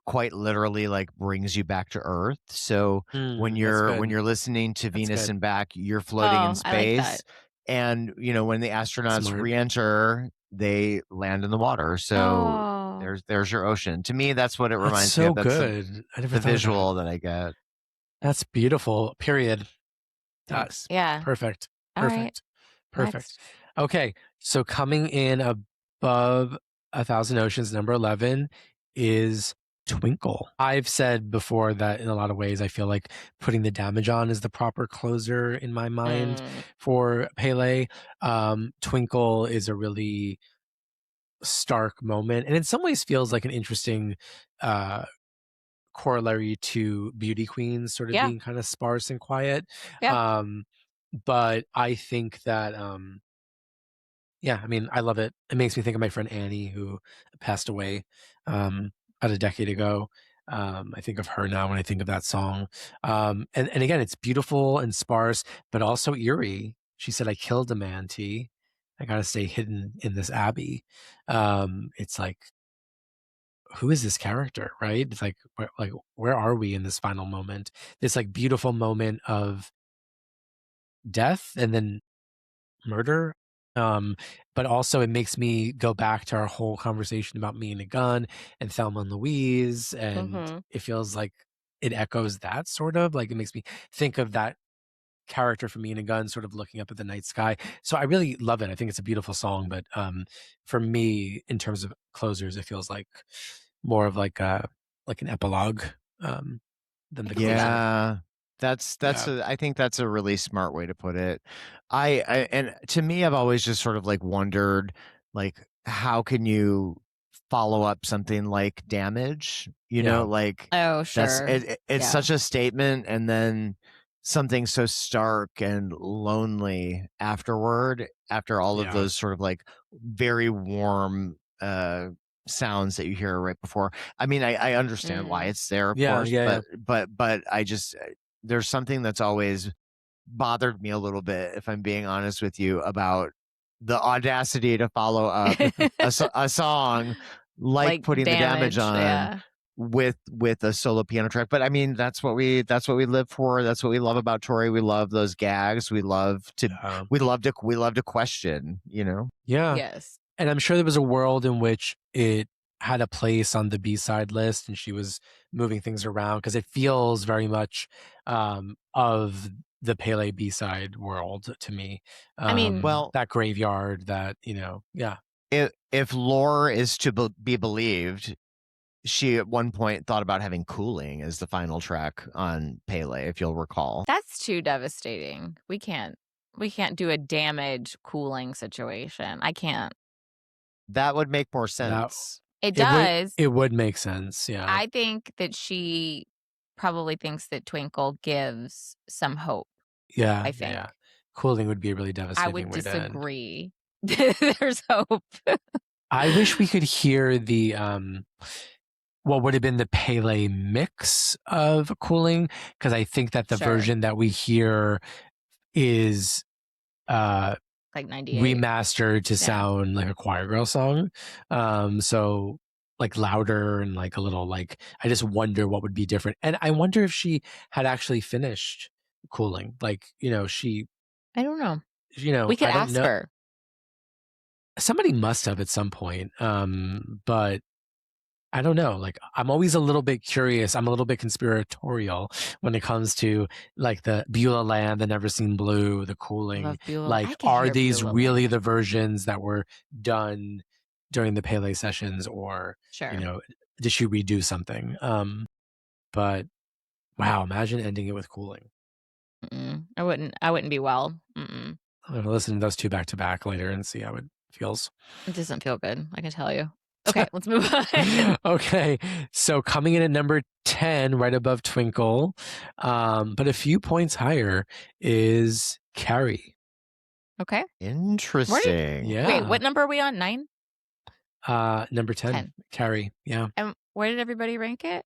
quite literally brings you back to Earth. So when you're listening to Venus and Back, you're floating in space. I like that. And when the astronauts re-enter, they land in the water. So there's your ocean. To me, that's what it reminds me of. That's good. The visual that I get. That's beautiful. Period. Thanks. Yeah. Perfect. Right. Perfect. Okay. So coming in above 1,000 Oceans, number 11 is Twinkle. I've said before that in a lot of ways, I feel like Putting the Damage On is the proper closer in my mind for Pele. Twinkle is a really stark moment, and in some ways feels like an interesting corollary to Beauty Queens sort of being kind of sparse and quiet. But I think that I love it. It makes me think of my friend Annie, who passed away about a decade ago. I think of her now when I think of that song. And again, it's beautiful and sparse, but also eerie. She said, "I killed a man, T. I gotta stay hidden in this abbey." It's like, who is this character, right? It's like where are we in this final moment? This beautiful moment of death and then murder. But also it makes me go back to our whole conversation about Me and a Gun and Thelma and Louise, and it feels like it echoes that sort of. It makes me think of that character from Me and a Gun sort of looking up at the night sky. So I really love it. I think it's a beautiful song, but for me, in terms of closers, it feels like more of like an epilogue than the closer. I think that's a really smart way to put it. And to me, I've always just sort of wondered, how can you follow up something like Damage? Oh, sure. It's such a statement, and then something so stark and lonely afterward, after all of those sort of very warm sounds that you hear right before. I mean, I understand why it's there, of course, but I just, there's something that's always bothered me a little bit, if I'm being honest with you, about the audacity to follow up a song like Putting the Damage On with a solo piano track. But I mean, that's what we live for. That's what we love about Tori. We love those gags. We love to question, you know? Yeah. Yes. And I'm sure there was a world in which it had a place on the B-side list and she was moving things around, because it feels very much of the Pele B-side world to me. I mean, well, that graveyard, that, you know, yeah. If lore is to be believed, she at one point thought about having Cooling as the final track on Pele, if you'll recall. That's too devastating. We can't do a damage Cooling situation. I can't. That would make more sense. It does. It would make sense, yeah. I think that she probably thinks that Twinkle gives some hope. Yeah, I think. Yeah. Cooling would be a really devastating I would way disagree. There's hope. I wish we could hear the what would have been the Pele mix of Cooling, because I think that the version that we hear is like 98 remastered to sound like a choir girl song. So like louder and like a little, like, I just wonder what would be different. And I wonder if she had actually finished Cooling. Like, you know, I don't know. You know, we could ask her. Somebody must have at some point. But I don't know. Like, I'm always a little bit curious. I'm a little bit conspiratorial when it comes to like the Beulah Land, the Never Seen Blue, the Cooling. Like, are these really the versions that were done during the Pele sessions, or you know, did she redo something? But wow, imagine ending it with Cooling. I wouldn't be well. I'm gonna listen to those two back to back later and see how it feels. It doesn't feel good, I can tell you. Okay, let's move on. Okay, so coming in at number 10, right above Twinkle, but a few points higher, is Carrie. Okay. Interesting. Yeah. Wait, what number are we on? 9? Number 10. Carrie, yeah. And where did everybody rank it?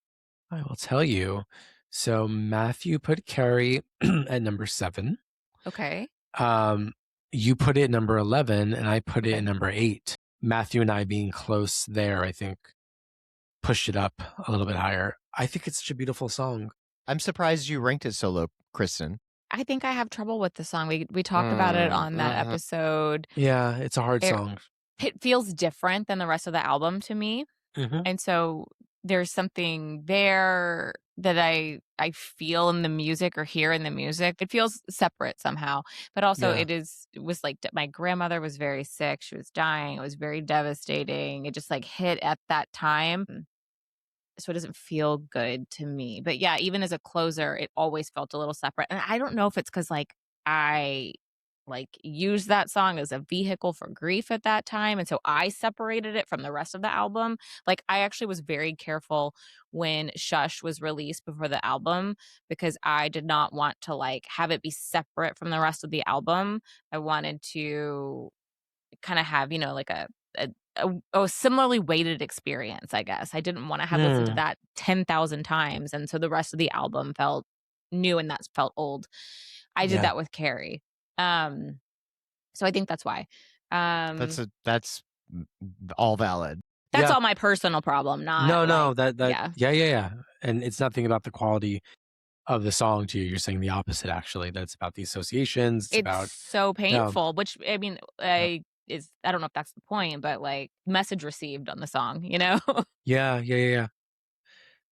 I will tell you. So Matthew put Carrie at number 7. Okay. You put it at number 11, and I put it at number 8. Matthew and I being close there, I think, pushed it up a little bit higher. I think it's such a beautiful song. I'm surprised you ranked it so low, Kristen. I think I have trouble with the song. We talked about it on that episode. Yeah, it's a hard song. It feels different than the rest of the album to me. And so there's something there that I feel in the music or hear in the music. It feels separate somehow, but also it was like my grandmother was very sick. She was dying. It was very devastating. It just like hit at that time. So it doesn't feel good to me. But yeah, even as a closer, it always felt a little separate. And I don't know if it's because like I like used that song as a vehicle for grief at that time, and so I separated it from the rest of the album. Like, I actually was very careful when Shush was released before the album, because I did not want to like have it be separate from the rest of the album. I wanted to kind of have, you know, like a similarly weighted experience, I guess. I didn't want to have listened to that 10,000 times, and so the rest of the album felt new and that felt old. I did that with Carrie. So I think that's why. That's all valid. That's all my personal problem, not no, yeah. And it's nothing about the quality of the song to you. You're saying the opposite, actually. That's about the associations. It's about so painful, which I mean, I don't know if that's the point, but like message received on the song, you know? Yeah.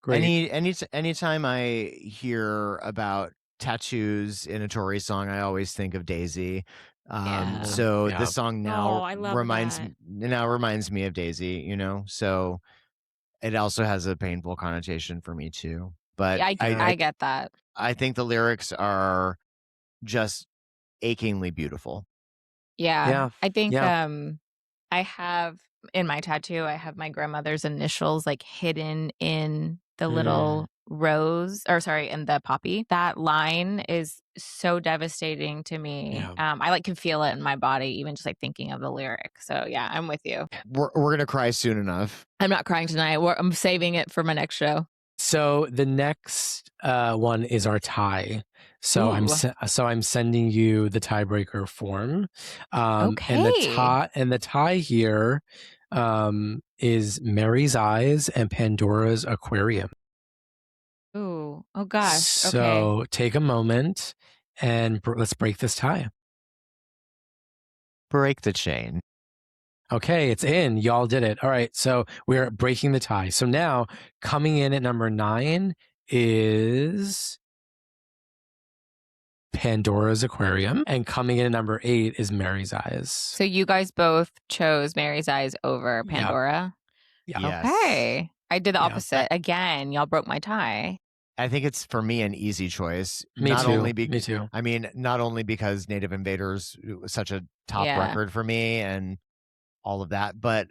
Great. Anytime I hear about tattoos in a Tori song, I always think of Daisy. So this song now reminds me of Daisy, you know? So it also has a painful connotation for me too. But I get that. I think the lyrics are just achingly beautiful. Yeah. I think I have in my tattoo, I have my grandmother's initials like hidden in the little rose, in the poppy. That line is so devastating to me. I like can feel it in my body, even just like thinking of the lyric. So yeah, I'm with you. We're gonna cry soon enough. I'm not crying tonight. I'm saving it for my next show. So the next one is our tie. So I'm sending you the tiebreaker form. And the tie here is Mary's Eyes and Pandora's Aquarium. Ooh, oh gosh. Okay. So take a moment and let's break this tie. Break the chain. Okay, it's in. Y'all did it. All right, so we're breaking the tie. So now coming in at number 9 is Pandora's Aquarium, and coming in at number 8 is Mary's Eyes. So you guys both chose Mary's Eyes over Pandora? Yeah. Yes. Okay. I did the opposite. Again, y'all broke my tie. I think it's, for me, an easy choice. Me too. I mean, not only because Native Invaders was such a top record for me and all of that, but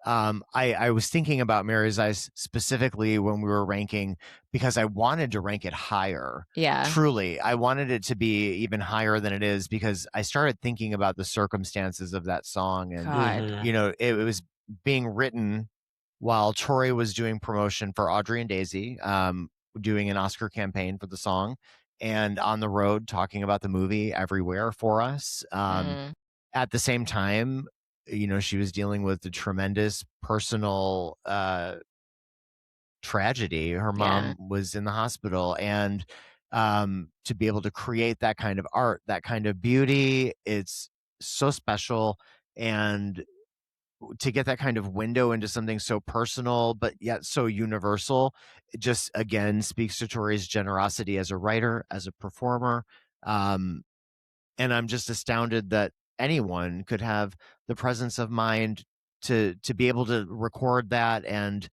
I was thinking about Mary's Eyes specifically when we were ranking, because I wanted to rank it higher. Yeah. Truly. I wanted it to be even higher than it is, because I started thinking about the circumstances of that song. And, you know, it was being written while Tori was doing promotion for Audrey and Daisy, doing an Oscar campaign for the song, and on the road talking about the movie everywhere for us. At the same time, you know, she was dealing with the tremendous personal tragedy. Her mom was in the hospital, and to be able to create that kind of art, that kind of beauty, it's so special. And to get that kind of window into something so personal but yet so universal, it just again speaks to Tori's generosity as a writer, as a performer. And I'm just astounded that anyone could have the presence of mind to be able to record that and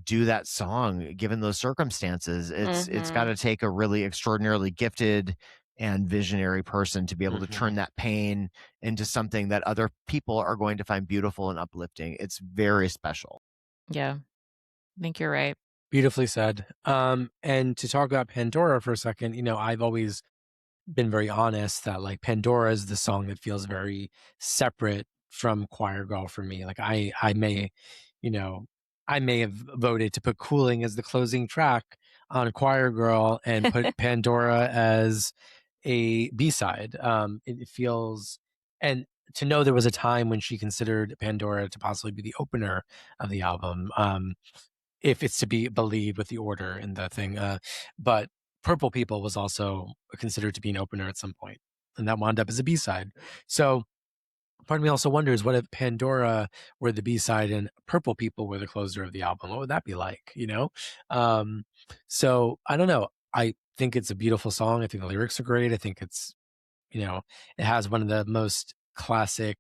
do that song given those circumstances. It's got to take a really extraordinarily gifted and visionary person to be able to turn that pain into something that other people are going to find beautiful and uplifting. It's very special. Yeah, I think you're right. Beautifully said. And to talk about Pandora for a second, you know, I've always been very honest that like Pandora is the song that feels very separate from Choir Girl for me. Like I may, you know, I may have voted to put Cooling as the closing track on Choir Girl and put Pandora as a B-side. It feels, and to know there was a time when she considered Pandora to possibly be the opener of the album, if it's to be believed with the order in the thing. But Purple People was also considered to be an opener at some point, and that wound up as a B-side. So part of me also wonders, what if Pandora were the B-side and Purple People were the closer of the album? What would that be like, you know? So I don't know. I think it's a beautiful song. I think the lyrics are great. I think it's, you know, it has one of the most classic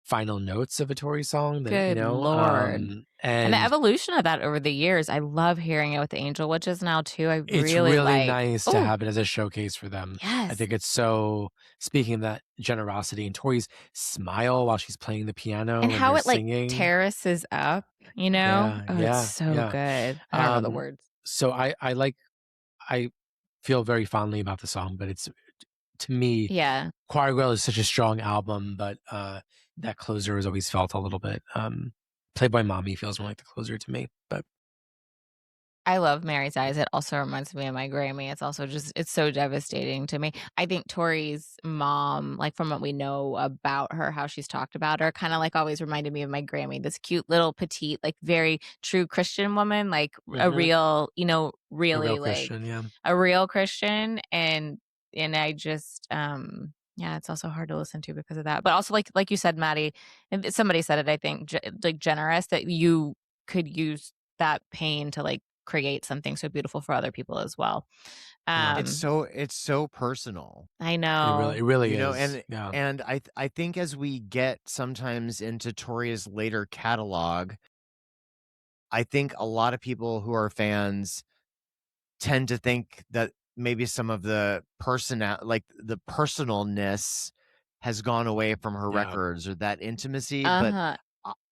final notes of a Tori song that, Good you know, Lord. And the evolution of that over the years, I love hearing it with the Angel Witches now too. It's really nice to have it as a showcase for them. Yes. I think it's so, speaking of that generosity and Tori's smile while she's playing the piano and how it singing. like terraces up, you know? It's so good. I don't know the words. So I feel very fondly about the song, but it's, to me, Choir Girl is such a strong album, but that closer has always felt a little bit, Playboy Mommy feels more like the closer to me, but I love Mary's Eyes. It also reminds me of my Grammy. It's also just, it's so devastating to me. I think Tori's mom, like from what we know about her, how she's talked about her, kind of like always reminded me of my Grammy, this cute little petite, like very true Christian woman, like a real, you know, really a real like Christian, a real Christian. And I just, yeah, it's also hard to listen to because of that. But also like you said, Maddie, and somebody said it, I think, like generous, that you could use that pain to like create something so beautiful for other people as well. It's so personal. I know. It really you is. Know, and I think as we get sometimes into Tori's later catalog, I think a lot of people who are fans tend to think that maybe some of the the personalness has gone away from her records, or that intimacy, but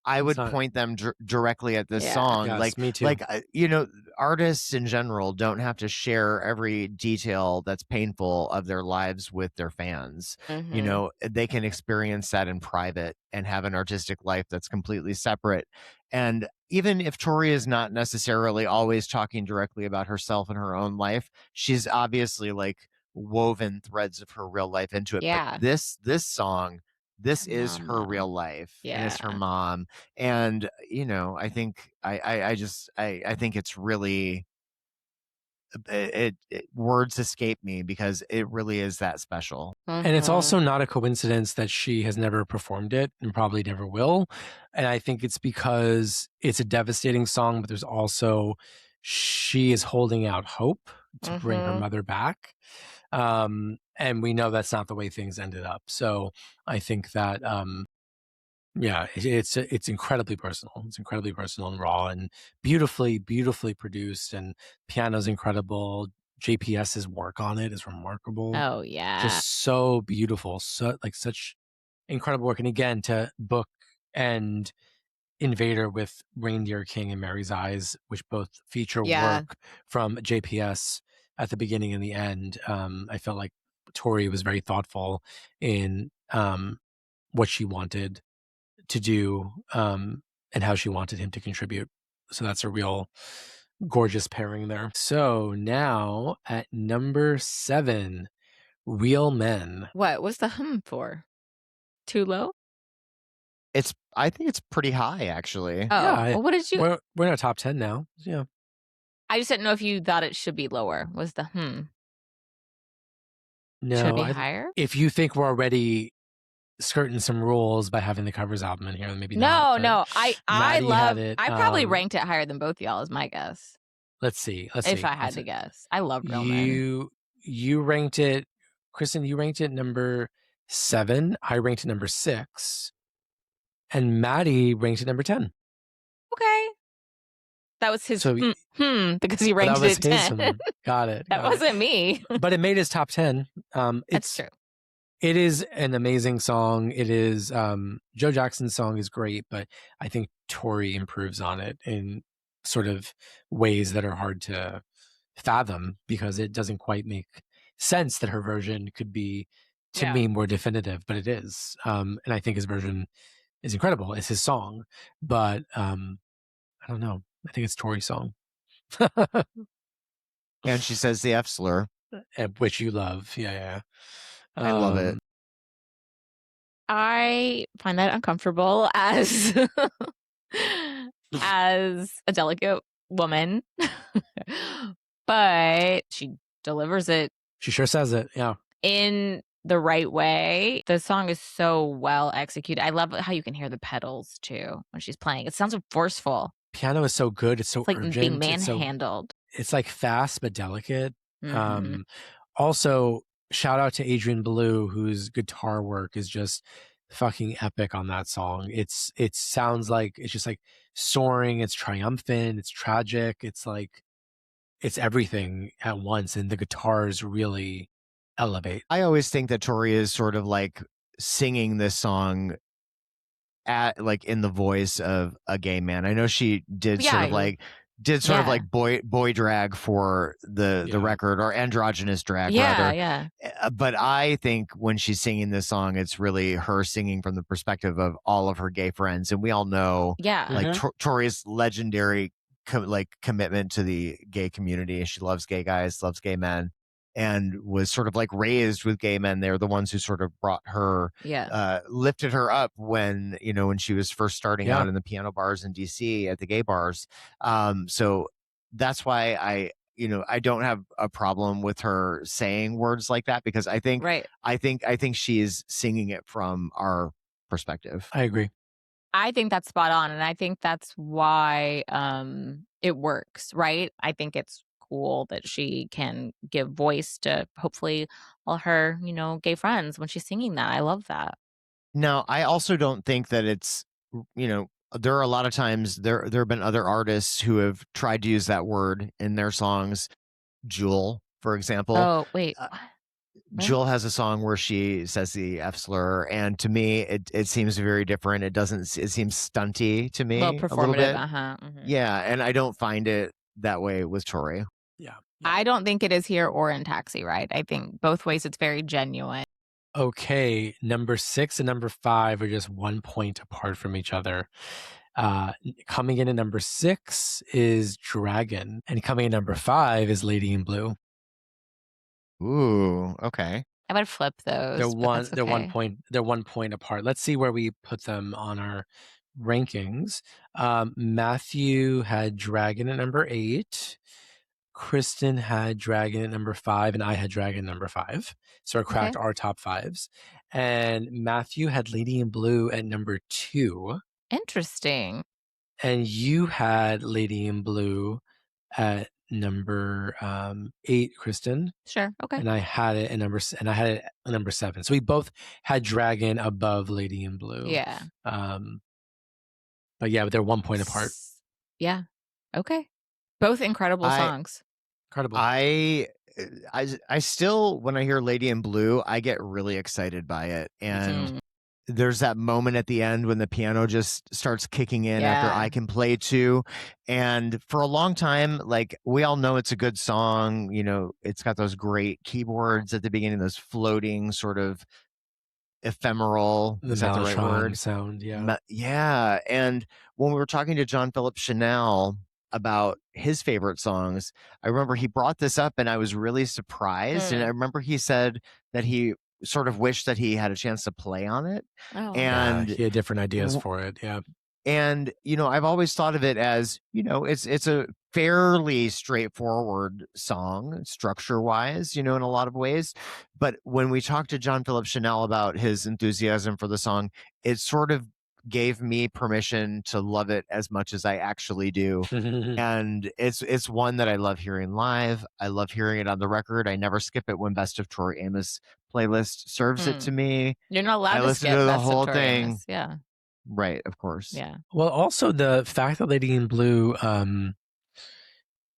I would point them directly at this song. Yes, me too. Like, you know, artists in general don't have to share every detail that's painful of their lives with their fans. You know, they can experience that in private and have an artistic life that's completely separate. And even if Tori is not necessarily always talking directly about herself and her own life, she's obviously like woven threads of her real life into it. Yeah. But this song this is her real life, and it's her mom. And I think I think it's really words escape me because it really is that special. And it's also not a coincidence that she has never performed it and probably never will. And I think it's because it's a devastating song, but there's also she is holding out hope to bring her mother back. And we know that's not the way things ended up. So I think that it's incredibly personal. It's incredibly personal and raw and beautifully produced, and piano's incredible. JPS's work on it is remarkable. Oh yeah. Just so beautiful. So such incredible work. And again, to book and Invader with Reindeer King and Mary's Eyes, which both feature work from JPS at the beginning and the end. I felt like Tori was very thoughtful in what she wanted to do and how she wanted him to contribute. So that's a real gorgeous pairing there. So now at number 7, Real Men. What was the for? Too low? I think it's pretty high, actually. Oh, yeah, well, what did you? We're in our top 10 now. Yeah. I just didn't know if you thought it should be lower. Was the No, should it be higher? If you think we're already skirting some rules by having the covers album in here, then maybe not. No, I love it. I probably ranked it higher than both y'all, is my guess. Let's see. If I had to guess, I love Real Men. You ranked it, Kristen. You ranked it number 7. I ranked it number 6. And Maddie ranked it number 10. Okay. That was his because he ranked it 10. Got it. That wasn't me. But it made his top 10. That's true. It is an amazing song. It is Joe Jackson's song is great, but I think Tori improves on it in sort of ways that are hard to fathom because it doesn't quite make sense that her version could be, to me, more definitive, but it is. And I think his version is incredible. It's his song, but I don't know. I think it's Tori's song. And she says the F slur, which you love. Yeah. I love it. I find that uncomfortable as as a delicate woman, but she delivers it. She sure says it. Yeah. In the right way. The song is so well executed. I love how you can hear the pedals too when she's playing. It sounds so forceful. Piano is so good. It's so like urgent. Being manhandled. It's like fast but delicate. Also, shout out to Adrian Belew, whose guitar work is just fucking epic on that song. It sounds like it's just like soaring. It's triumphant. It's tragic. It's like it's everything at once, and the guitars really elevate. I always think that Tori is sort of like singing this song at like in the voice of a gay man. I know she did sort of like boy drag for the record, or androgynous drag rather. Yeah. But I think when she's singing this song, it's really her singing from the perspective of all of her gay friends, and we all know like Tori's legendary commitment to the gay community. She loves gay guys, loves gay men, and was sort of like raised with gay men. They're the ones who sort of brought her, lifted her up when she was first starting out in the piano bars in DC at the gay bars. So that's why I don't have a problem with her saying words like that, because I think she is singing it from our perspective. I agree. I think that's spot on, and I think that's why it works, right? I think it's cool that she can give voice to hopefully all her, gay friends when she's singing that. I love that. No, I also don't think that it's, there are a lot of times there have been other artists who have tried to use that word in their songs. Jewel, for example. Oh, wait. Jewel has a song where she says the F slur, and to me, it seems very different. It seems stunty to me. Well, performative, a little bit. Mm-hmm. Yeah, and I don't find it that way with Tori. Yeah. I don't think it is here or in Taxi Ride. I think both ways it's very genuine. Okay, number 6 and number 5 are just 1 point apart from each other. Coming in at number 6 is Dragon, and coming in at number 5 is Lady in Blue. Ooh, okay. I would flip those. They're 1 point apart. Let's see where we put them on our rankings. Matthew had Dragon at number 8. Kristen had Dragon at number 5, and I had Dragon number 5. So I cracked our top 5s. And Matthew had Lady in Blue at number 2. Interesting. And you had Lady in Blue at number 8, Kristen. Sure. Okay. And I had it at number 7. So we both had Dragon above Lady in Blue. Yeah. But they're 1 point apart. Yeah. Okay. Both incredible songs. Incredible. I still, when I hear Lady in Blue, I get really excited by it. And there's that moment at the end when the piano just starts kicking in after I Can Play Too. And for a long time, like, we all know it's a good song. You know, it's got those great keyboards at the beginning, those floating sort of ephemeral, is that the right word? Sound, yeah. And when we were talking to John Philip Chanel about his favorite songs, I remember he brought this up and I was really surprised. And I remember he said that he sort of wished that he had a chance to play on it. And he had different ideas for it. Yeah. And, you know, I've always thought of it as, you know, it's a fairly straightforward song structure wise, you know, in a lot of ways. But when we talked to John Philip Chanel about his enthusiasm for the song, it sort of gave me permission to love it as much as I actually do. And it's one that I love hearing live. I love hearing it on the record. I never skip it when Best of Tori Amos playlist serves it to me. You're not allowed to skip the Best whole of Tori thing. Amos. Yeah. Right, of course. Yeah. Well, also the fact that Lady in Blue,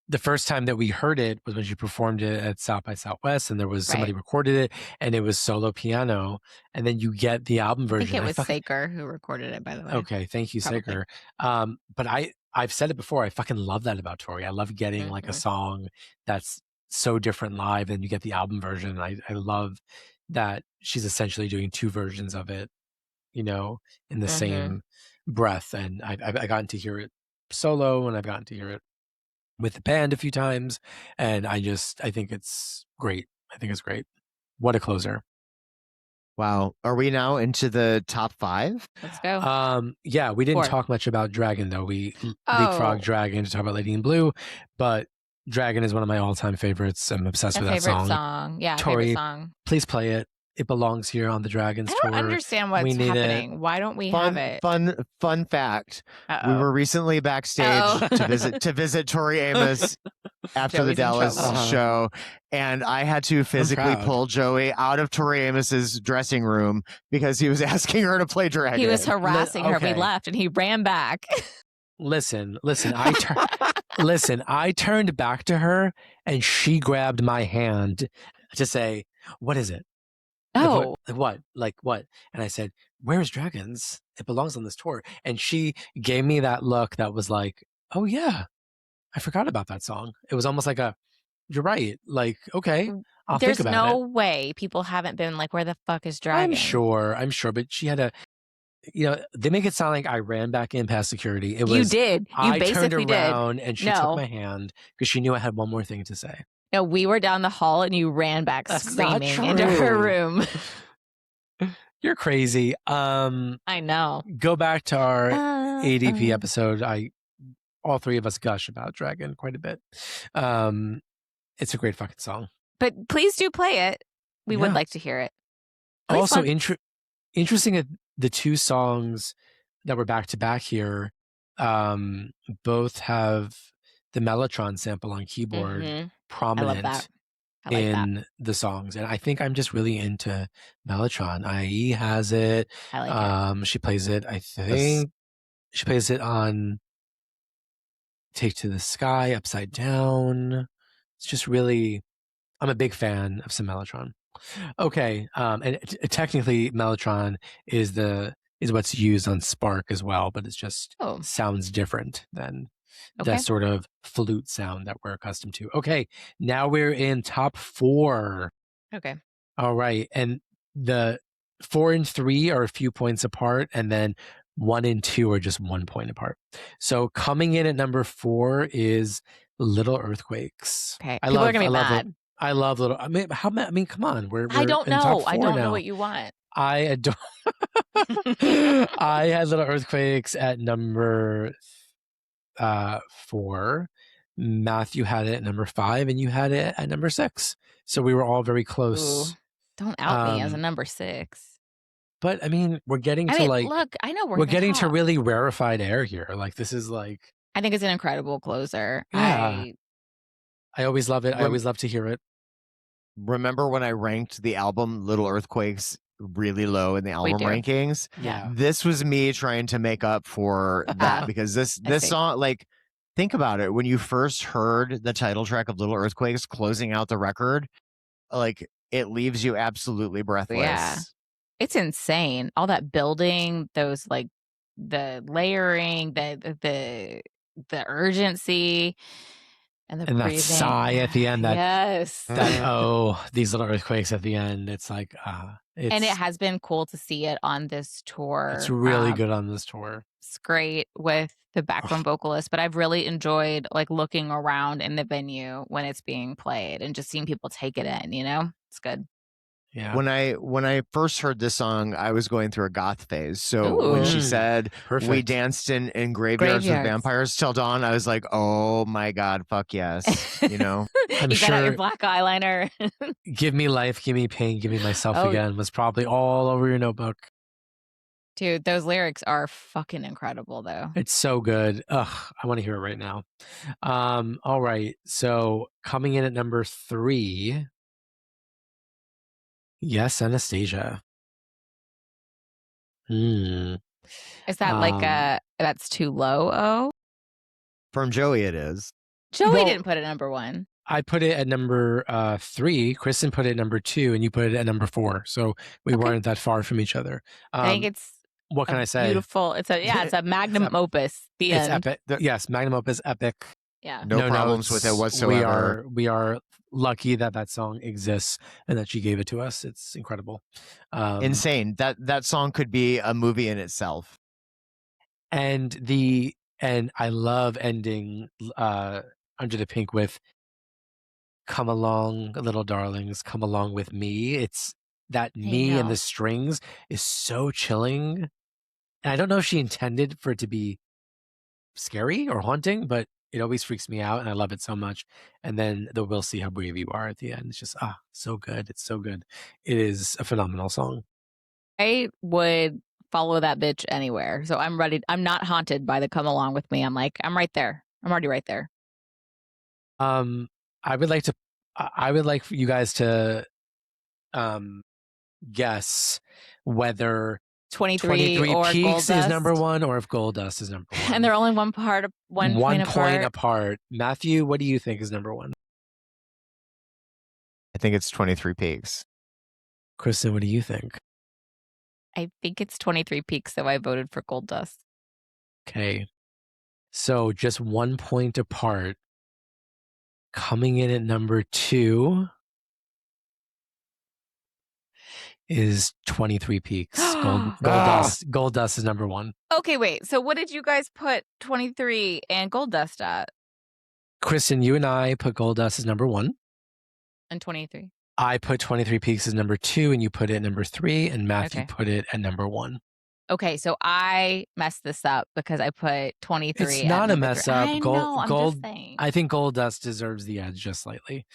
the first time that we heard it was when she performed it at South by Southwest, and there was somebody recorded it, and it was solo piano, and then you get the album version. I think it was Saker who recorded it, by the way. Okay, thank you, Saker. But I've said it before. I fucking love that about Tori. I love getting like a song that's so different live, and you get the album version. I love that she's essentially doing 2 versions of it, you know, in the same breath. And I've gotten to hear it solo, and I've gotten to hear it with the band a few times, and I think it's great. I think it's great. What a closer. Wow. Are we now into the top 5? Let's go. Yeah, we didn't talk much about Dragon, though. We leapfrogged Dragon to talk about Lady in Blue, but Dragon is one of my all-time favorites. I'm obsessed with that song. Yeah, Tori, favorite song. Please play it. It belongs here on the Dragons tour. I don't understand what's happening. Why don't we have it? Fun fact. We were recently backstage to visit Tori Amos after the Dallas show, and I had to physically pull Joey out of Tori Amos's dressing room because he was asking her to play Dragon. He was harassing her. We left, and he ran back. Listen. I turned back to her, and she grabbed my hand to say, "What is it? Oh, what? Like what?" And I said, "Where's Dragons? It belongs on this tour." And she gave me that look that was like, "Oh yeah, I forgot about that song." It was almost like you're right. Like, okay, I'll think about it. There's no way people haven't been like, where the fuck is Dragon? I'm sure. But she had they make it sound like I ran back in past security. It was you did. You basically turned around and she took my hand because she knew I had one more thing to say. No, we were down the hall and you ran back screaming into her room. You're crazy. I know. Go back to our ADP episode. All 3 of us gush about Dragon quite a bit. It's a great fucking song. But please do play it. We would like to hear it. Also, interesting that the 2 songs that were back to back here both have the Mellotron sample on keyboard prominent in the songs. And I think I'm just really into Mellotron. IE has it. I like it. She plays it, I think. She plays it on Take to the Sky, Upside Down. It's just really, I'm a big fan of some Mellotron. Okay. And technically Mellotron is what's used on Spark as well, but it's just sounds different than that sort of flute sound that we're accustomed to. Okay, now we're in top 4. Okay. All right. And the 4 and 3 are a few points apart, and then 1 and 2 are just 1 point apart. So coming in at number 4 is Little Earthquakes. Okay. People are going to be mad. I love little. I mean, come on. We're I don't in top know. I 4 don't now. know what you want. I adore. I had Little Earthquakes at number 4. Matthew had it at number 5, and you had it at number 6. So we were all very close. Ooh, don't out me as a number 6. But I mean, we're getting to like. Look, I know we're getting to really rarefied air here. Like this is like. I think it's an incredible closer. Yeah. I always love it. I always love to hear it. Remember when I ranked the album Little Earthquakes really low in the album rankings? Yeah. This was me trying to make up for that because this song, like, think about it. When you first heard the title track of Little Earthquakes closing out the record, like, it leaves you absolutely breathless. Yeah. It's insane. All that building, those like the layering, the urgency. And that sigh at the end. That, yes. These little earthquakes at the end. It's like, and it has been cool to see it on this tour. It's really good on this tour. It's great with the background vocalist, but I've really enjoyed like looking around in the venue when it's being played and just seeing people take it in, you know? It's good. Yeah. When I first heard this song, I was going through a goth phase. So when she said we danced in graveyards with vampires till dawn, I was like, oh my God, fuck yes. You know? You got out your black eyeliner. Give me life, give me pain, give me myself again was probably all over your notebook. Dude, those lyrics are fucking incredible though. It's so good. Ugh, I want to hear it right now. All right. So coming in at number 3. Yes, Anastasia. Is that like that's too low? From Joey it is. Joey didn't put it number 1. I put it at number 3. Kristen put it at number 2, and you put it at number 4. So we weren't that far from each other. I think it's what can I say? Beautiful. It's a magnum opus. The end. Epic. Yes, magnum opus, epic. Yeah. No problems with it whatsoever. We are lucky that song exists and that she gave it to us. It's incredible. Insane. That song could be a movie in itself. And I love ending Under the Pink with "Come along, little darlings, come along with me." It's that me and the strings is so chilling. And I don't know if she intended for it to be scary or haunting, but it always freaks me out and I love it so much. And then the "We'll See How Brave You Are" at the end. It's just, so good. It's so good. It is a phenomenal song. I would follow that bitch anywhere. So I'm ready. I'm not haunted by the "Come Along With Me." I'm like, I'm right there. I'm already right there. I would like for you guys to guess whether 23 or Peaks Gold is Dust. number 1 or if Gold Dust is number 1. And they're only one point apart. Matthew, what do you think is number 1? I think it's 23 Peaks. Kristen, what do you think? I think it's 23 Peaks, so I voted for Gold Dust. Okay. So just 1 point apart. Coming in at number 2 is 23 Peaks. Gold Dust is number 1. Okay, wait. So what did you guys put 23 and Gold Dust at? Kristen, you and I put Gold Dust as number 1. And 23. I put 23 Peaks as number 2, and you put it at number 3, and Matthew put it at number 1. Okay, so I messed this up because I put 23. It's not a mess up. I know, I'm just saying. I think Gold Dust deserves the edge just slightly.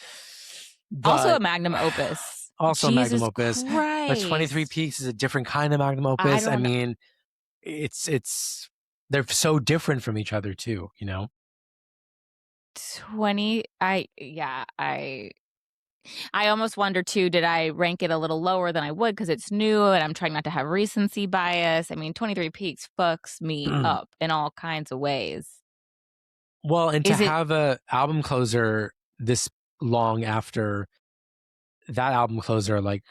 Also a magnum opus. Also Jesus magnum opus. Christ. But 23 Peaks is a different kind of magnum opus. I mean, it's they're so different from each other too, you know? I almost wonder too, did I rank it a little lower than I would because it's new and I'm trying not to have recency bias? I mean, 23 Peaks fucks me up in all kinds of ways. Well, and to have a album closer this long after that album closer, like,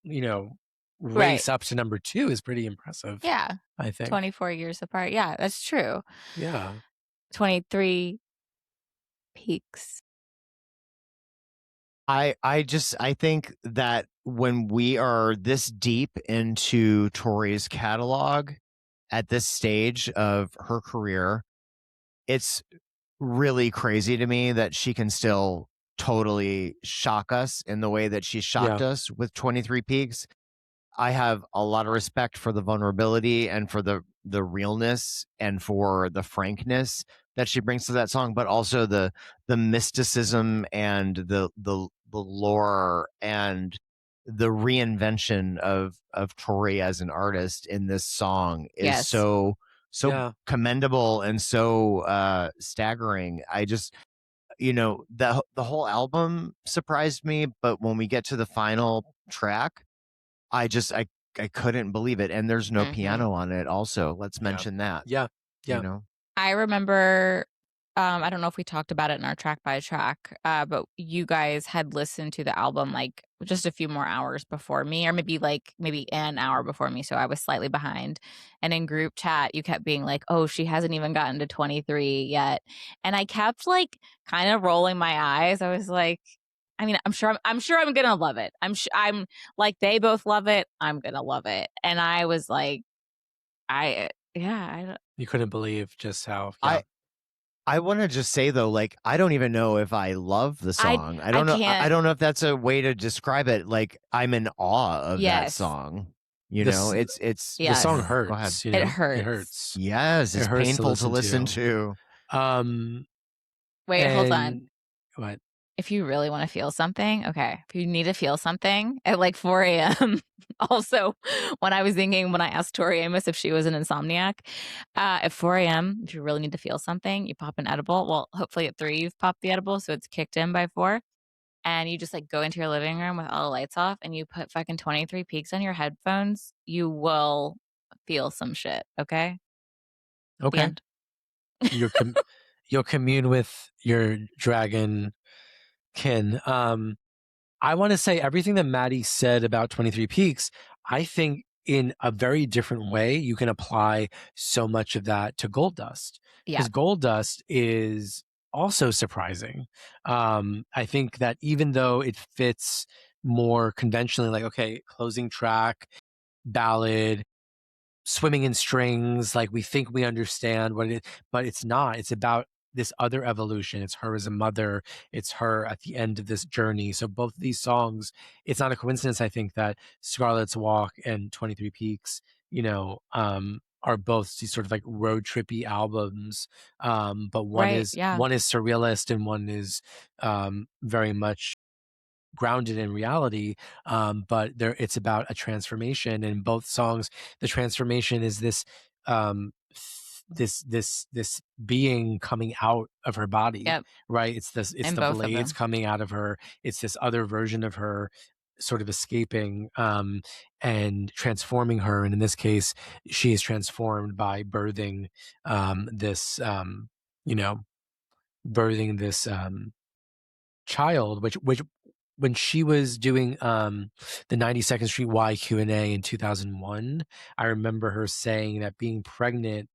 you know, race up to number 2 is pretty impressive. Yeah. I think. 24 years apart. Yeah, that's true. Yeah. 23 Peaks. I think that when we are this deep into Tori's catalog at this stage of her career, it's really crazy to me that she can still totally shock us in the way that she shocked us with 23 Peaks. I have a lot of respect for the vulnerability and for the realness and for the frankness that she brings to that song, but also the mysticism and the lore and the reinvention of Tori as an artist in this song is so commendable and so staggering. I just, the whole album surprised me, but when we get to the final track, I couldn't believe it. And there's no piano on it also. Let's mention that. Yeah. I remember, I don't know if we talked about it in our track by track, but you guys had listened to the album like just a few more hours before me, or maybe an hour before me. So I was slightly behind. And in group chat, you kept being like, oh, she hasn't even gotten to 23 yet. And I kept like kind of rolling my eyes. I was like, I mean, I'm sure I'm gonna love it. I'm like, they both love it. I'm gonna love it. And I was like, You couldn't believe just how. I want to just say though, like, I don't even know if I love the song. I don't know. I don't know if that's a way to describe it. Like, I'm in awe of that song. It's the song hurts. Go ahead. It hurts. It hurts. Yes, it's painful to listen to. Wait, hold on. What? If you really want to feel something, okay. If you need to feel something at like 4 a.m. Also, when I asked Tori Amos if she was an insomniac, at 4 a.m., if you really need to feel something, you pop an edible. Well, hopefully at 3 you've popped the edible, so it's kicked in by 4. And you just like go into your living room with all the lights off and you put fucking 23 Peaks on your headphones. You will feel some shit, okay? Okay. You'll commune with your dragon kin. I want to say everything that Maddie said about 23 Peaks, I think in a very different way, you can apply so much of that to Gold Dust. Because Gold Dust is also surprising. I think that even though it fits more conventionally, like, okay, closing track, ballad, swimming in strings, like we think we understand what it is, but it's not. It's about this other evolution. It's her as a mother. It's her at the end of this journey. So both of these songs, it's not a coincidence, I think, that Scarlet's Walk and 23 Peaks, are both these sort of like road trippy albums. But one is surrealist and one is very much grounded in reality, but it's about a transformation. In both songs, the transformation is this this being coming out of her body, right? It's the blades coming out of her. It's this other version of her sort of escaping and transforming her. And in this case, she is transformed by birthing this birthing this child, which when she was doing the 92nd Street Y Q&A in 2001, I remember her saying that being pregnant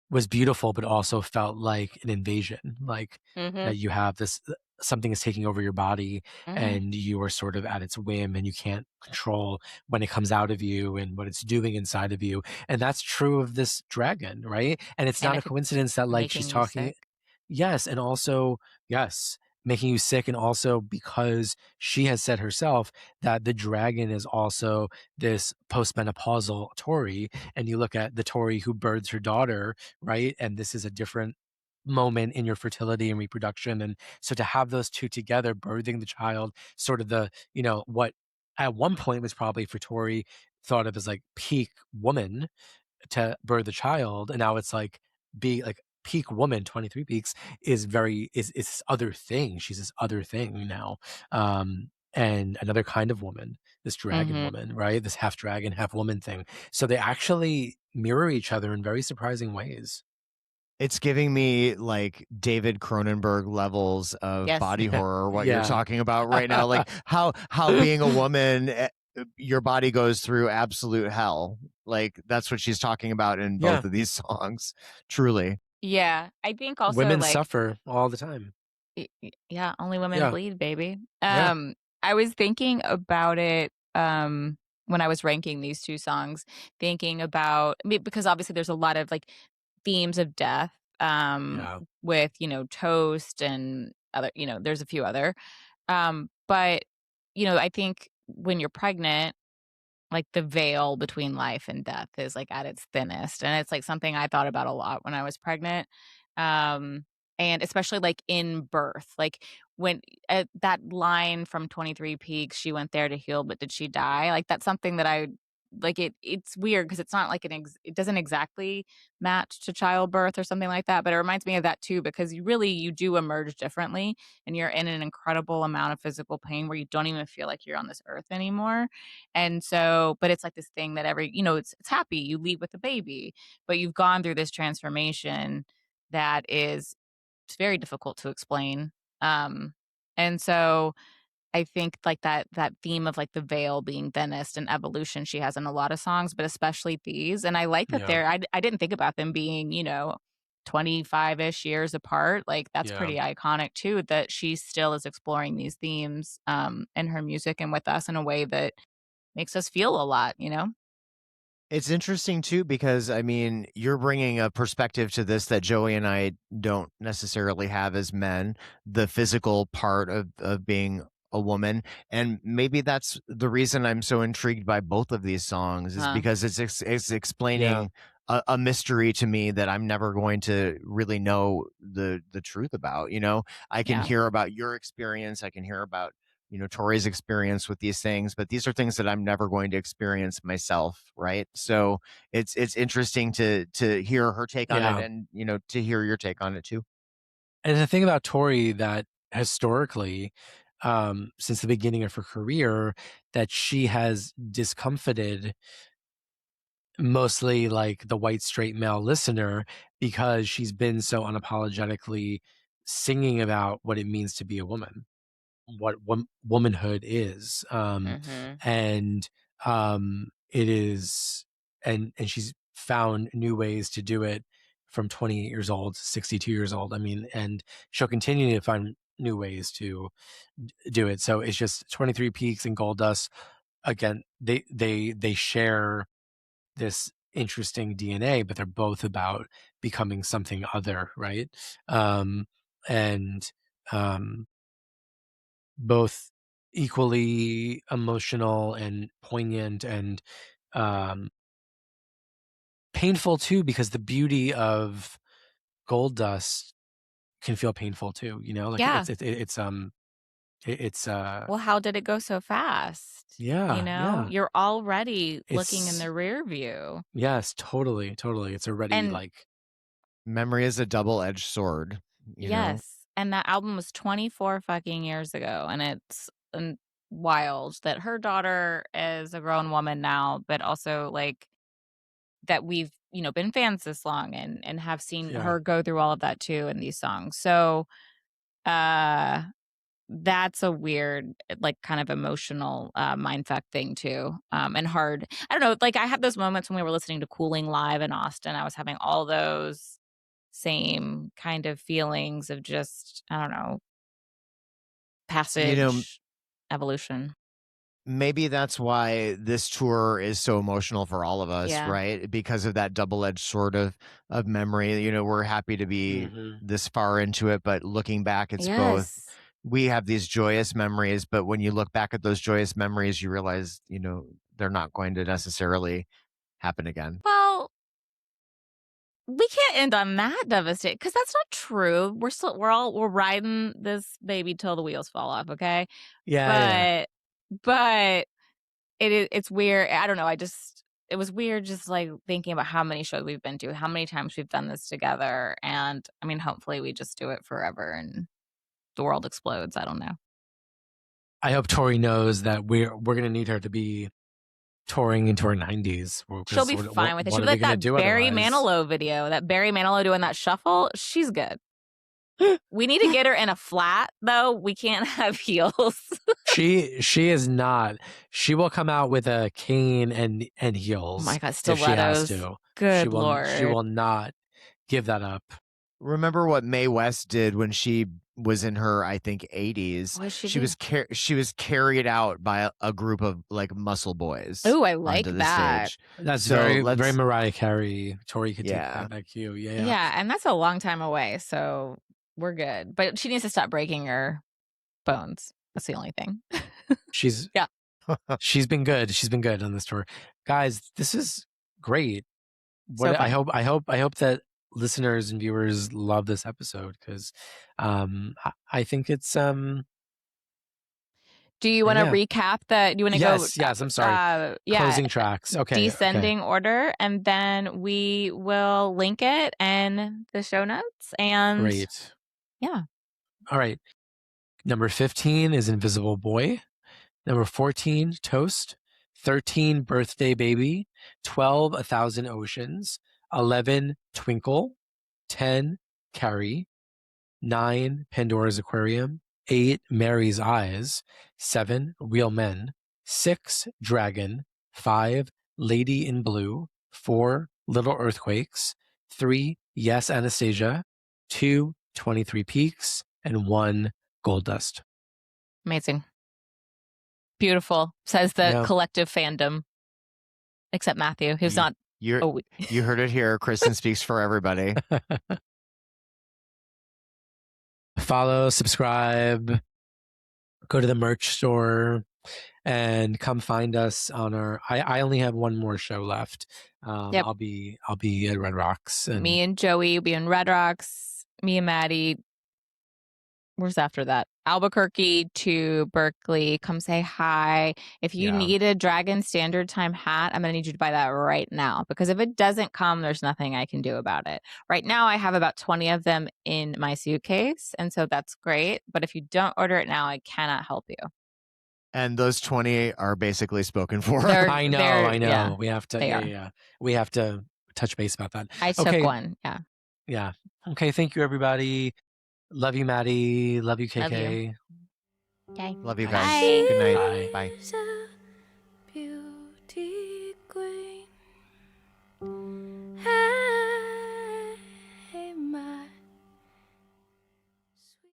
was beautiful, but also felt like an invasion, like that you have this, something is taking over your body and you are sort of at its whim and you can't control when it comes out of you and what it's doing inside of you. And that's true of this dragon, right? And it's not a coincidence that like she's talking. Yes. And also, yes, making you sick. And also because she has said herself that the dragon is also this postmenopausal Tori. And you look at the Tori who births her daughter, right? And this is a different moment in your fertility and reproduction. And so to have those two together, birthing the child, sort of the, what at one point was probably for Tori thought of as like peak woman to birth a child. And now it's like peak woman. 23 Peaks is this other thing. She's this other thing now. And another kind of woman, this dragon woman, right? This half dragon, half woman thing. So they actually mirror each other in very surprising ways. It's giving me like David Cronenberg levels of body horror, what you're talking about right now. Like how being a woman, your body goes through absolute hell. Like that's what she's talking about in both of these songs. Truly. Yeah. I think also women suffer all the time. Yeah. Only women bleed, baby. I was thinking about it when I was ranking these two songs, thinking about, because obviously there's a lot of like themes of death with Toast and other, there's a few other. But, I think when you're pregnant, like the veil between life and death is like at its thinnest. And it's like something I thought about a lot when I was pregnant. Um, and especially like in birth, like when that line from 23 Peaks, she went there to heal, but did she die? Like that's something that I like it's weird because it's not like it doesn't exactly match to childbirth or something like that, but it reminds me of that too, because you do emerge differently and you're in an incredible amount of physical pain where you don't even feel like you're on this earth anymore. And so, but it's like this thing that it's happy. You leave with a baby, but you've gone through this transformation that is it's very difficult to explain. Um, and so I think like that theme of like the veil being thinnest and evolution she has in a lot of songs, but especially these. And I like that I didn't think about them being, 25-ish years apart. Like that's pretty iconic too, that she still is exploring these themes in her music and with us in a way that makes us feel a lot, It's interesting too, because I mean, you're bringing a perspective to this that Joey and I don't necessarily have as men, the physical part of being a woman. And maybe that's the reason I'm so intrigued by both of these songs is because it's explaining a mystery to me that I'm never going to really know the truth about. I can hear about your experience. I can hear about Tori's experience with these things, but these are things that I'm never going to experience myself, right? So it's interesting to hear her take on it, and to hear your take on it too. And the thing about Tori that historically, since the beginning of her career, that she has discomfited mostly like the white straight male listener because she's been so unapologetically singing about what it means to be a woman, what womanhood is, and it is, and she's found new ways to do it from 28 years old to 62 years old. I mean, and she'll continue to find new ways to do it. So it's just 23 Peaks and Gold Dust. Again, they share this interesting DNA, but they're both about becoming something other, right? And both equally emotional and poignant and painful too, because the beauty of Gold Dust can feel painful too. Like Yeah. it's Well, how did it go so fast? yeah. You're already looking in the rear view. Yes, totally. It's already And like memory is a double-edged sword. Yes. And that album was 24 fucking years ago. And it's wild that her daughter is a grown woman now, but also like that we've, been fans this long and have seen her go through all of that too in these songs. So that's a weird, like kind of emotional mindfuck thing too. And hard. I don't know, like I had those moments when we were listening to Cooling Live in Austin. I was having all those same kind of feelings of just, I don't know, passage, evolution. Maybe that's why this tour is so emotional for all of us, Yeah. right? Because of that double-edged sword of memory. We're happy to be this far into it, but looking back, it's both. We have these joyous memories, but when you look back at those joyous memories, you realize, they're not going to necessarily happen again. Well, we can't end on that devastating because that's not true. We're riding this baby till the wheels fall off, okay? yeah. But it's weird. I don't know. It was weird just like thinking about how many shows we've been to, how many times we've done this together. And I mean, hopefully we just do it forever and the world explodes. I don't know. I hope Tori knows that we're gonna need her to be touring into her 90s. She'll be fine with it. She'll be like that Barry Manilow video, that Barry Manilow doing that shuffle. She's good. We need to get her in a flat, though. We can't have heels. She is not. She will come out with a cane and heels. Oh my God, stilettos. If she has to. Good Lord. She will not give that up. Remember what Mae West did when she was in her, I think, 80s. She was carried out by a group of like muscle boys. Oh, I like that. Stage. That's very Mariah Carey. Tori could take that cue. Yeah, and that's a long time away. So we're good. But she needs to stop breaking her bones. That's the only thing. She's been good. She's been good on this tour. Guys, this is great. So I hope that listeners and viewers love this episode, because I think it's Do you want to recap that? You want to go? Yes, I'm sorry. Closing tracks. Okay. Descending order, and then we will link it in the show notes. And great. Yeah. All right. Number 15 is Invisible Boy. Number 14, Toast. 13, Birthday Baby. 12, 1,000 Oceans. 11, Twinkle. 10, Carrie. 9, Pandora's Aquarium. 8, Mary's Eyes. 7, Real Men. 6, Dragon. 5, Lady in Blue. 4, Little Earthquakes. 3, Yes, Anastasia. 2, 23 Peaks. And 1, Gold Dust. Amazing. Beautiful, says the collective fandom. Except Matthew, who's not. You heard it here. Kristen speaks for everybody. Follow, subscribe, go to the merch store, and come find us on our. I only have one more show left. I'll be at Red Rocks. And me and Joey will be in Red Rocks. Me and Maddie. Where's after that? Albuquerque to Berkeley. Come say hi. If you need a Dragon Standard Time hat, I'm going to need you to buy that right now, because if it doesn't come, there's nothing I can do about it. Right now, I have about 20 of them in my suitcase, and so that's great. But if you don't order it now, I cannot help you. And those 20 are basically spoken for. I know. Yeah, we have to. We have to touch base about that. I took one. Yeah. Okay. Thank you, everybody. Love you, Maddie. Love you, KK. Love you. Okay. Love you guys. Bye. Good night. Bye.